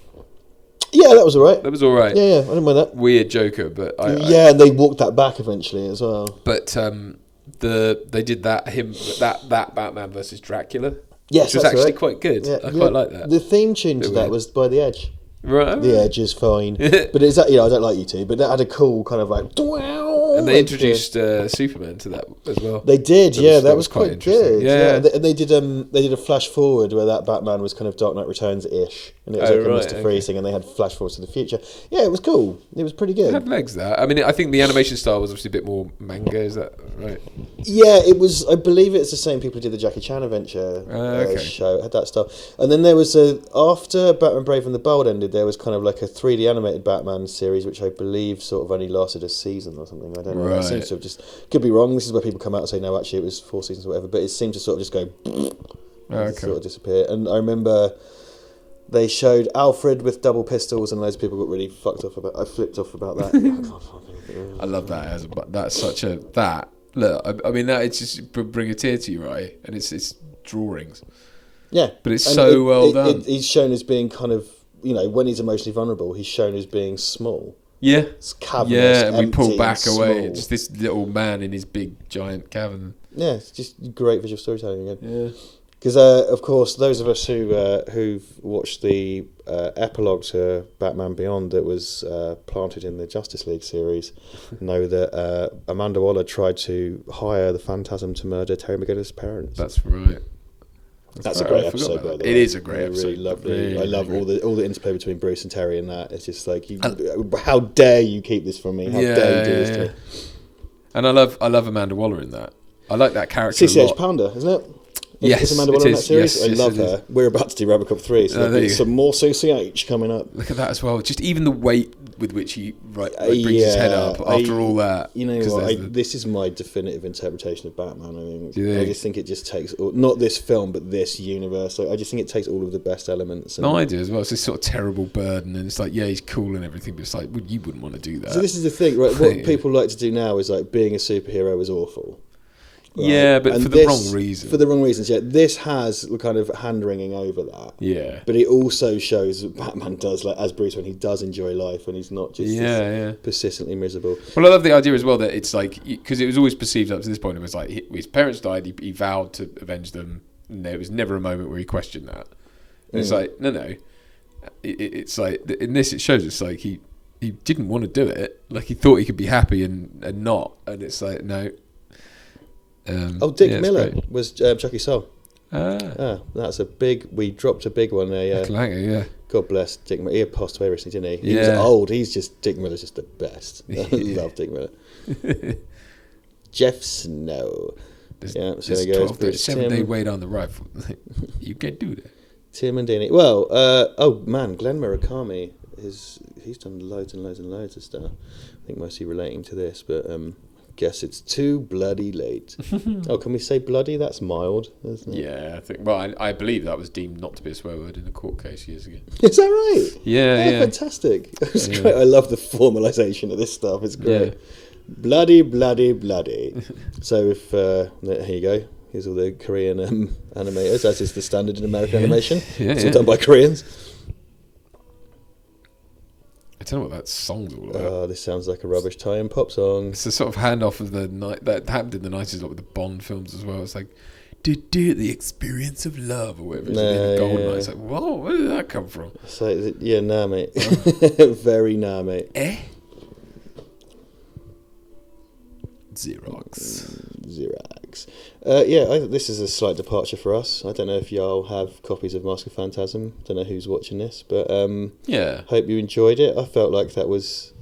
Yeah, that was all right.
That was all right.
Yeah, I didn't mind that.
Weird Joker, but
and they walked that back eventually as well.
But they did that Batman versus Dracula.
Yes,
which was actually quite good. Yeah, I quite like that.
The theme tune to that was by The Edge.
Right.
The Edge is fine, but it's that, I don't like you two, but that had a cool kind of like.
And they introduced Superman to that as well.
They did, that was quite good.
Yeah.
And they did a flash forward where that Batman was kind of Dark Knight Returns ish, and it was like a Mr. Freeze thing, and they had flash forwards to the future. Yeah, it was cool. It was pretty good.
It had legs that. I mean, I think the animation style was obviously a bit more manga. Is that right?
Yeah, it was. I believe it's the same people who did the Jackie Chan Adventure show. It had that style, and then there was after Batman Brave and the Bold ended, there was kind of like a 3D animated Batman series, which I believe sort of only lasted a season or something. I don't know. It seems to have just, could be wrong. This is where people come out and say, no, actually it was 4 seasons or whatever. But it seemed to sort of just go, sort of disappear. And I remember they showed Alfred with double pistols, and loads of people got really fucked off about. I flipped off about that.
I love that. That's such a look. I mean, that it's just bring a tear to you, right? And it's drawings.
Yeah,
but it's so well done.
He's shown as being kind of, when he's emotionally vulnerable, he's shown as being small.
Yeah,
it's cavernous,
and we pull back away.
It's
just this little man in his big giant cavern.
Yeah, it's just great visual storytelling again.
Yeah,
because of course, those of us who've watched the epilogue to Batman Beyond that was planted in the Justice League series know that Amanda Waller tried to hire the Phantasm to murder Terry McGinnis' parents.
That's right.
That's a great episode, by the way.
It is a great episode.
Really lovely. Really, I love all the interplay between Bruce and Terry and that. It's just like, how dare you keep this from me? How dare you do this to me?
And I love Amanda Waller in that. I like that character a
CCH
lot.
Pounder, isn't it?
Yes,
is Amanda Waller in that series?
Yes,
I love her. We're about to do Robocop 3, so there's some more CCH coming up.
Look at that as well. Just even the weight with which he brings his head up after all that.
You know what? This is my definitive interpretation of Batman. I mean, I just think it just takes, not this film, but this universe. I just think it takes all of the best elements.
No, I do as well. It's this sort of terrible burden, and it's like, he's cool and everything, but it's like, you wouldn't want to do that.
So this is the thing, right? What people like to do now is like, being a superhero is awful. Right.
Yeah, but for the wrong reason.
For the wrong reasons, yeah. This has kind of hand-wringing over that.
Yeah. But
it also shows that Batman does, like, as Bruce, when he does enjoy life, and he's not just persistently miserable.
Well, I love the idea as well that it's like, because it was always perceived up to this point, it was like, his parents died, he vowed to avenge them, and there was never a moment where he questioned that. And it's like, no. It's like, in this, it shows it's like, he didn't want to do it. Like, he thought he could be happy and not. And it's like, no.
Dick Miller was Chucky Soul. That's we dropped a big one there.
Yeah.
God bless Dick Miller. He had passed away recently, didn't he? He was old. Dick Miller's just the best. I love Dick Miller. Jeff Snow.
So there goes. 7-day wait on the rifle. You can't do that.
Tim and Dini. Well, Glenn Murakami he's done loads and loads and loads of stuff. I think mostly relating to this, but guess it's too bloody late. Can we say bloody? That's mild, isn't it?
Yeah, I think. Well, I believe that was deemed not to be a swear word in a court case years ago.
Is that right?
Yeah.
Fantastic. It's great. I love the formalisation of this stuff. It's great. Yeah. Bloody, bloody, bloody. So if here you go. Here's all the Korean animators, as is the standard in American animation. It's all done by Koreans.
I don't know what that song's all about.
This sounds like a rubbish tie-in pop song.
It's a sort of handoff of the night that happened in the 90s, like with the Bond films as well. It's like, the experience of love, or whatever. Goldeneye. It's like, whoa, where did that come from?
So nah, mate. Very nah, mate.
Xerox.
This is a slight departure for us. I don't know if y'all have copies of Mask of Phantasm. Don't know who's watching this, but hope you enjoyed it. I felt like that was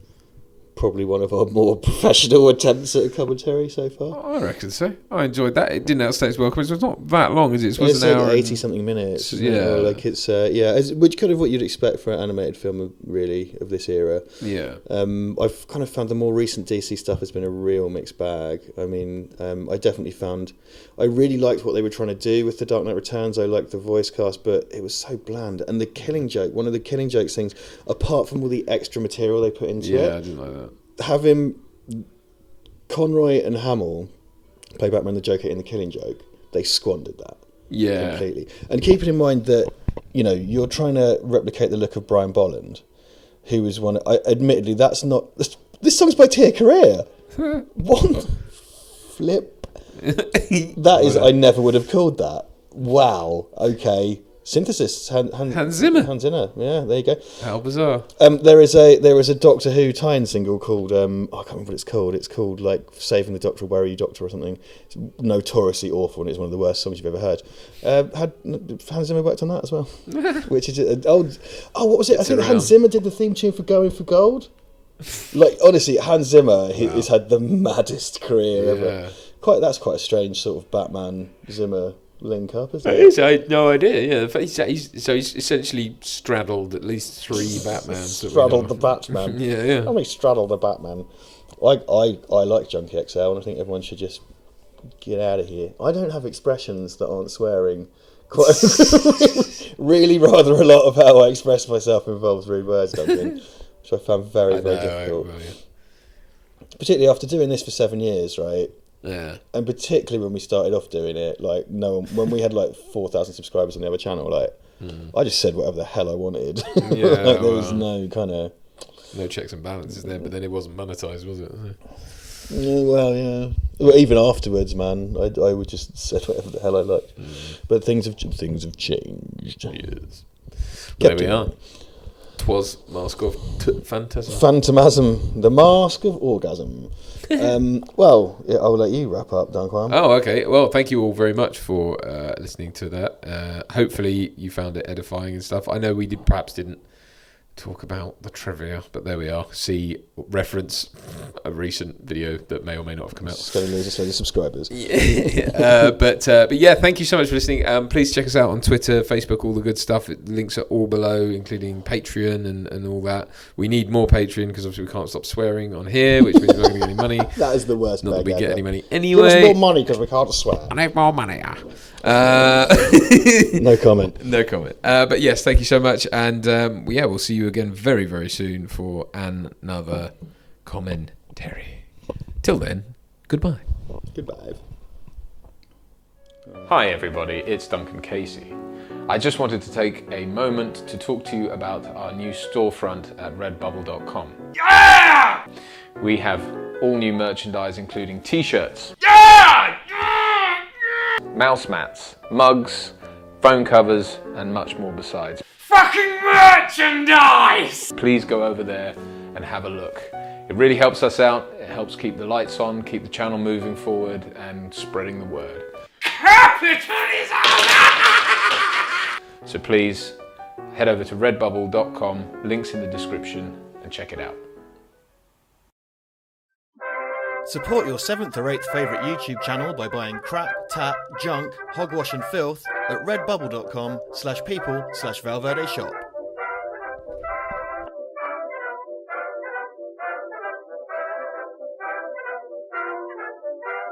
probably one of our more professional attempts at a commentary so far.
I reckon so. I enjoyed that. It didn't outstay its welcome. It's not that long, is it? It's
like
an hour
80-something minutes. Which kind of what you'd expect for an animated film, really, of this era.
Yeah.
I've kind of found the more recent DC stuff has been a real mixed bag. I mean, I definitely found... I really liked what they were trying to do with The Dark Knight Returns. I liked the voice cast, but it was so bland. And the Killing Joke, one of the Killing Joke things, apart from all the extra material they put into it...
Yeah, I didn't like that.
Having Conroy and Hamill play Batman the Joker in The Killing Joke, they squandered that.
Yeah.
Completely. And keeping in mind that, you know, you're trying to replicate the look of Brian Bolland, who was one... admittedly, that's not... This song's by Tia Korea. One flip. That is... I never would have called that. Wow. Okay. Synthesis.
Hans Zimmer.
Hans Zimmer. Yeah, there you go.
How bizarre.
There is a Doctor Who tie-in single called I can't remember what it's called. It's called like Saving the Doctor, Where Are You Doctor or something. It's notoriously awful and it's one of the worst songs you've ever heard. Had Hans Zimmer worked on that as well? Which is what was it? I think Hans Zimmer did the theme tune for Going for Gold. Like honestly, Hans Zimmer has had the maddest career ever. That's quite a strange sort of Batman Zimmer link up, isn't it?
I had no idea. Yeah, he's essentially straddled at least 3 Batmans.
Straddled the Batman.
yeah.
I mean, straddled the Batman. I like Junkie XL, and I think everyone should just get out of here. I don't have expressions that aren't swearing. Quite really, rather a lot of how I express myself involves rude words, Duncan, which I found very difficult. Particularly after doing this for 7 years, right?
Yeah.
And particularly when we started off doing it, like when we had like 4,000 subscribers on the other channel, like I just said whatever the hell I wanted.
Yeah,
like, there was no kind of...
No checks and balances there, but then it wasn't monetized, was it?
Yeah, well, even afterwards, man, I would just said whatever the hell I liked. But things have changed.
Yes. There we are. 'Twas Mask of Phantasm.
Phantasm, the Mask of Orgasm. Well, I'll let you wrap up, Duncan.
Oh, okay. Well, thank you all very much for listening to that. Hopefully you found it edifying and stuff. I know we perhaps didn't talk about the trivia, but there we are. See, reference a recent video that may or may not have come out.
It's going to lose us 30 subscribers.
But yeah, thank you so much for listening. Please check us out on Twitter, Facebook, all the good stuff. Links are all below, including Patreon and all that. We need more Patreon because obviously we can't stop swearing on here, which means we're not going to get any money.
That is the worst.
Not that we get any money anyway.
Give us more money because we can't swear.
I need more money.
No comment.
No comment. But yes, thank you so much, and we'll see you again very, very soon for another commentary. Till then, goodbye.
Goodbye.
Hi everybody, it's Duncan Casey. I just wanted to take a moment to talk to you about our new storefront at redbubble.com. Yeah! We have all new merchandise including t-shirts. Yeah! Mouse mats, mugs, phone covers, and much more besides. Fucking merchandise! Please go over there and have a look. It really helps us out. It helps keep the lights on, keep the channel moving forward, and spreading the word. Capitalism! So please head over to redbubble.com, links in the description, and check it out.
Support your 7th or 8th favourite YouTube channel by buying crap, tat, junk, hogwash and filth at redbubble.com/people/Val Verde Shop.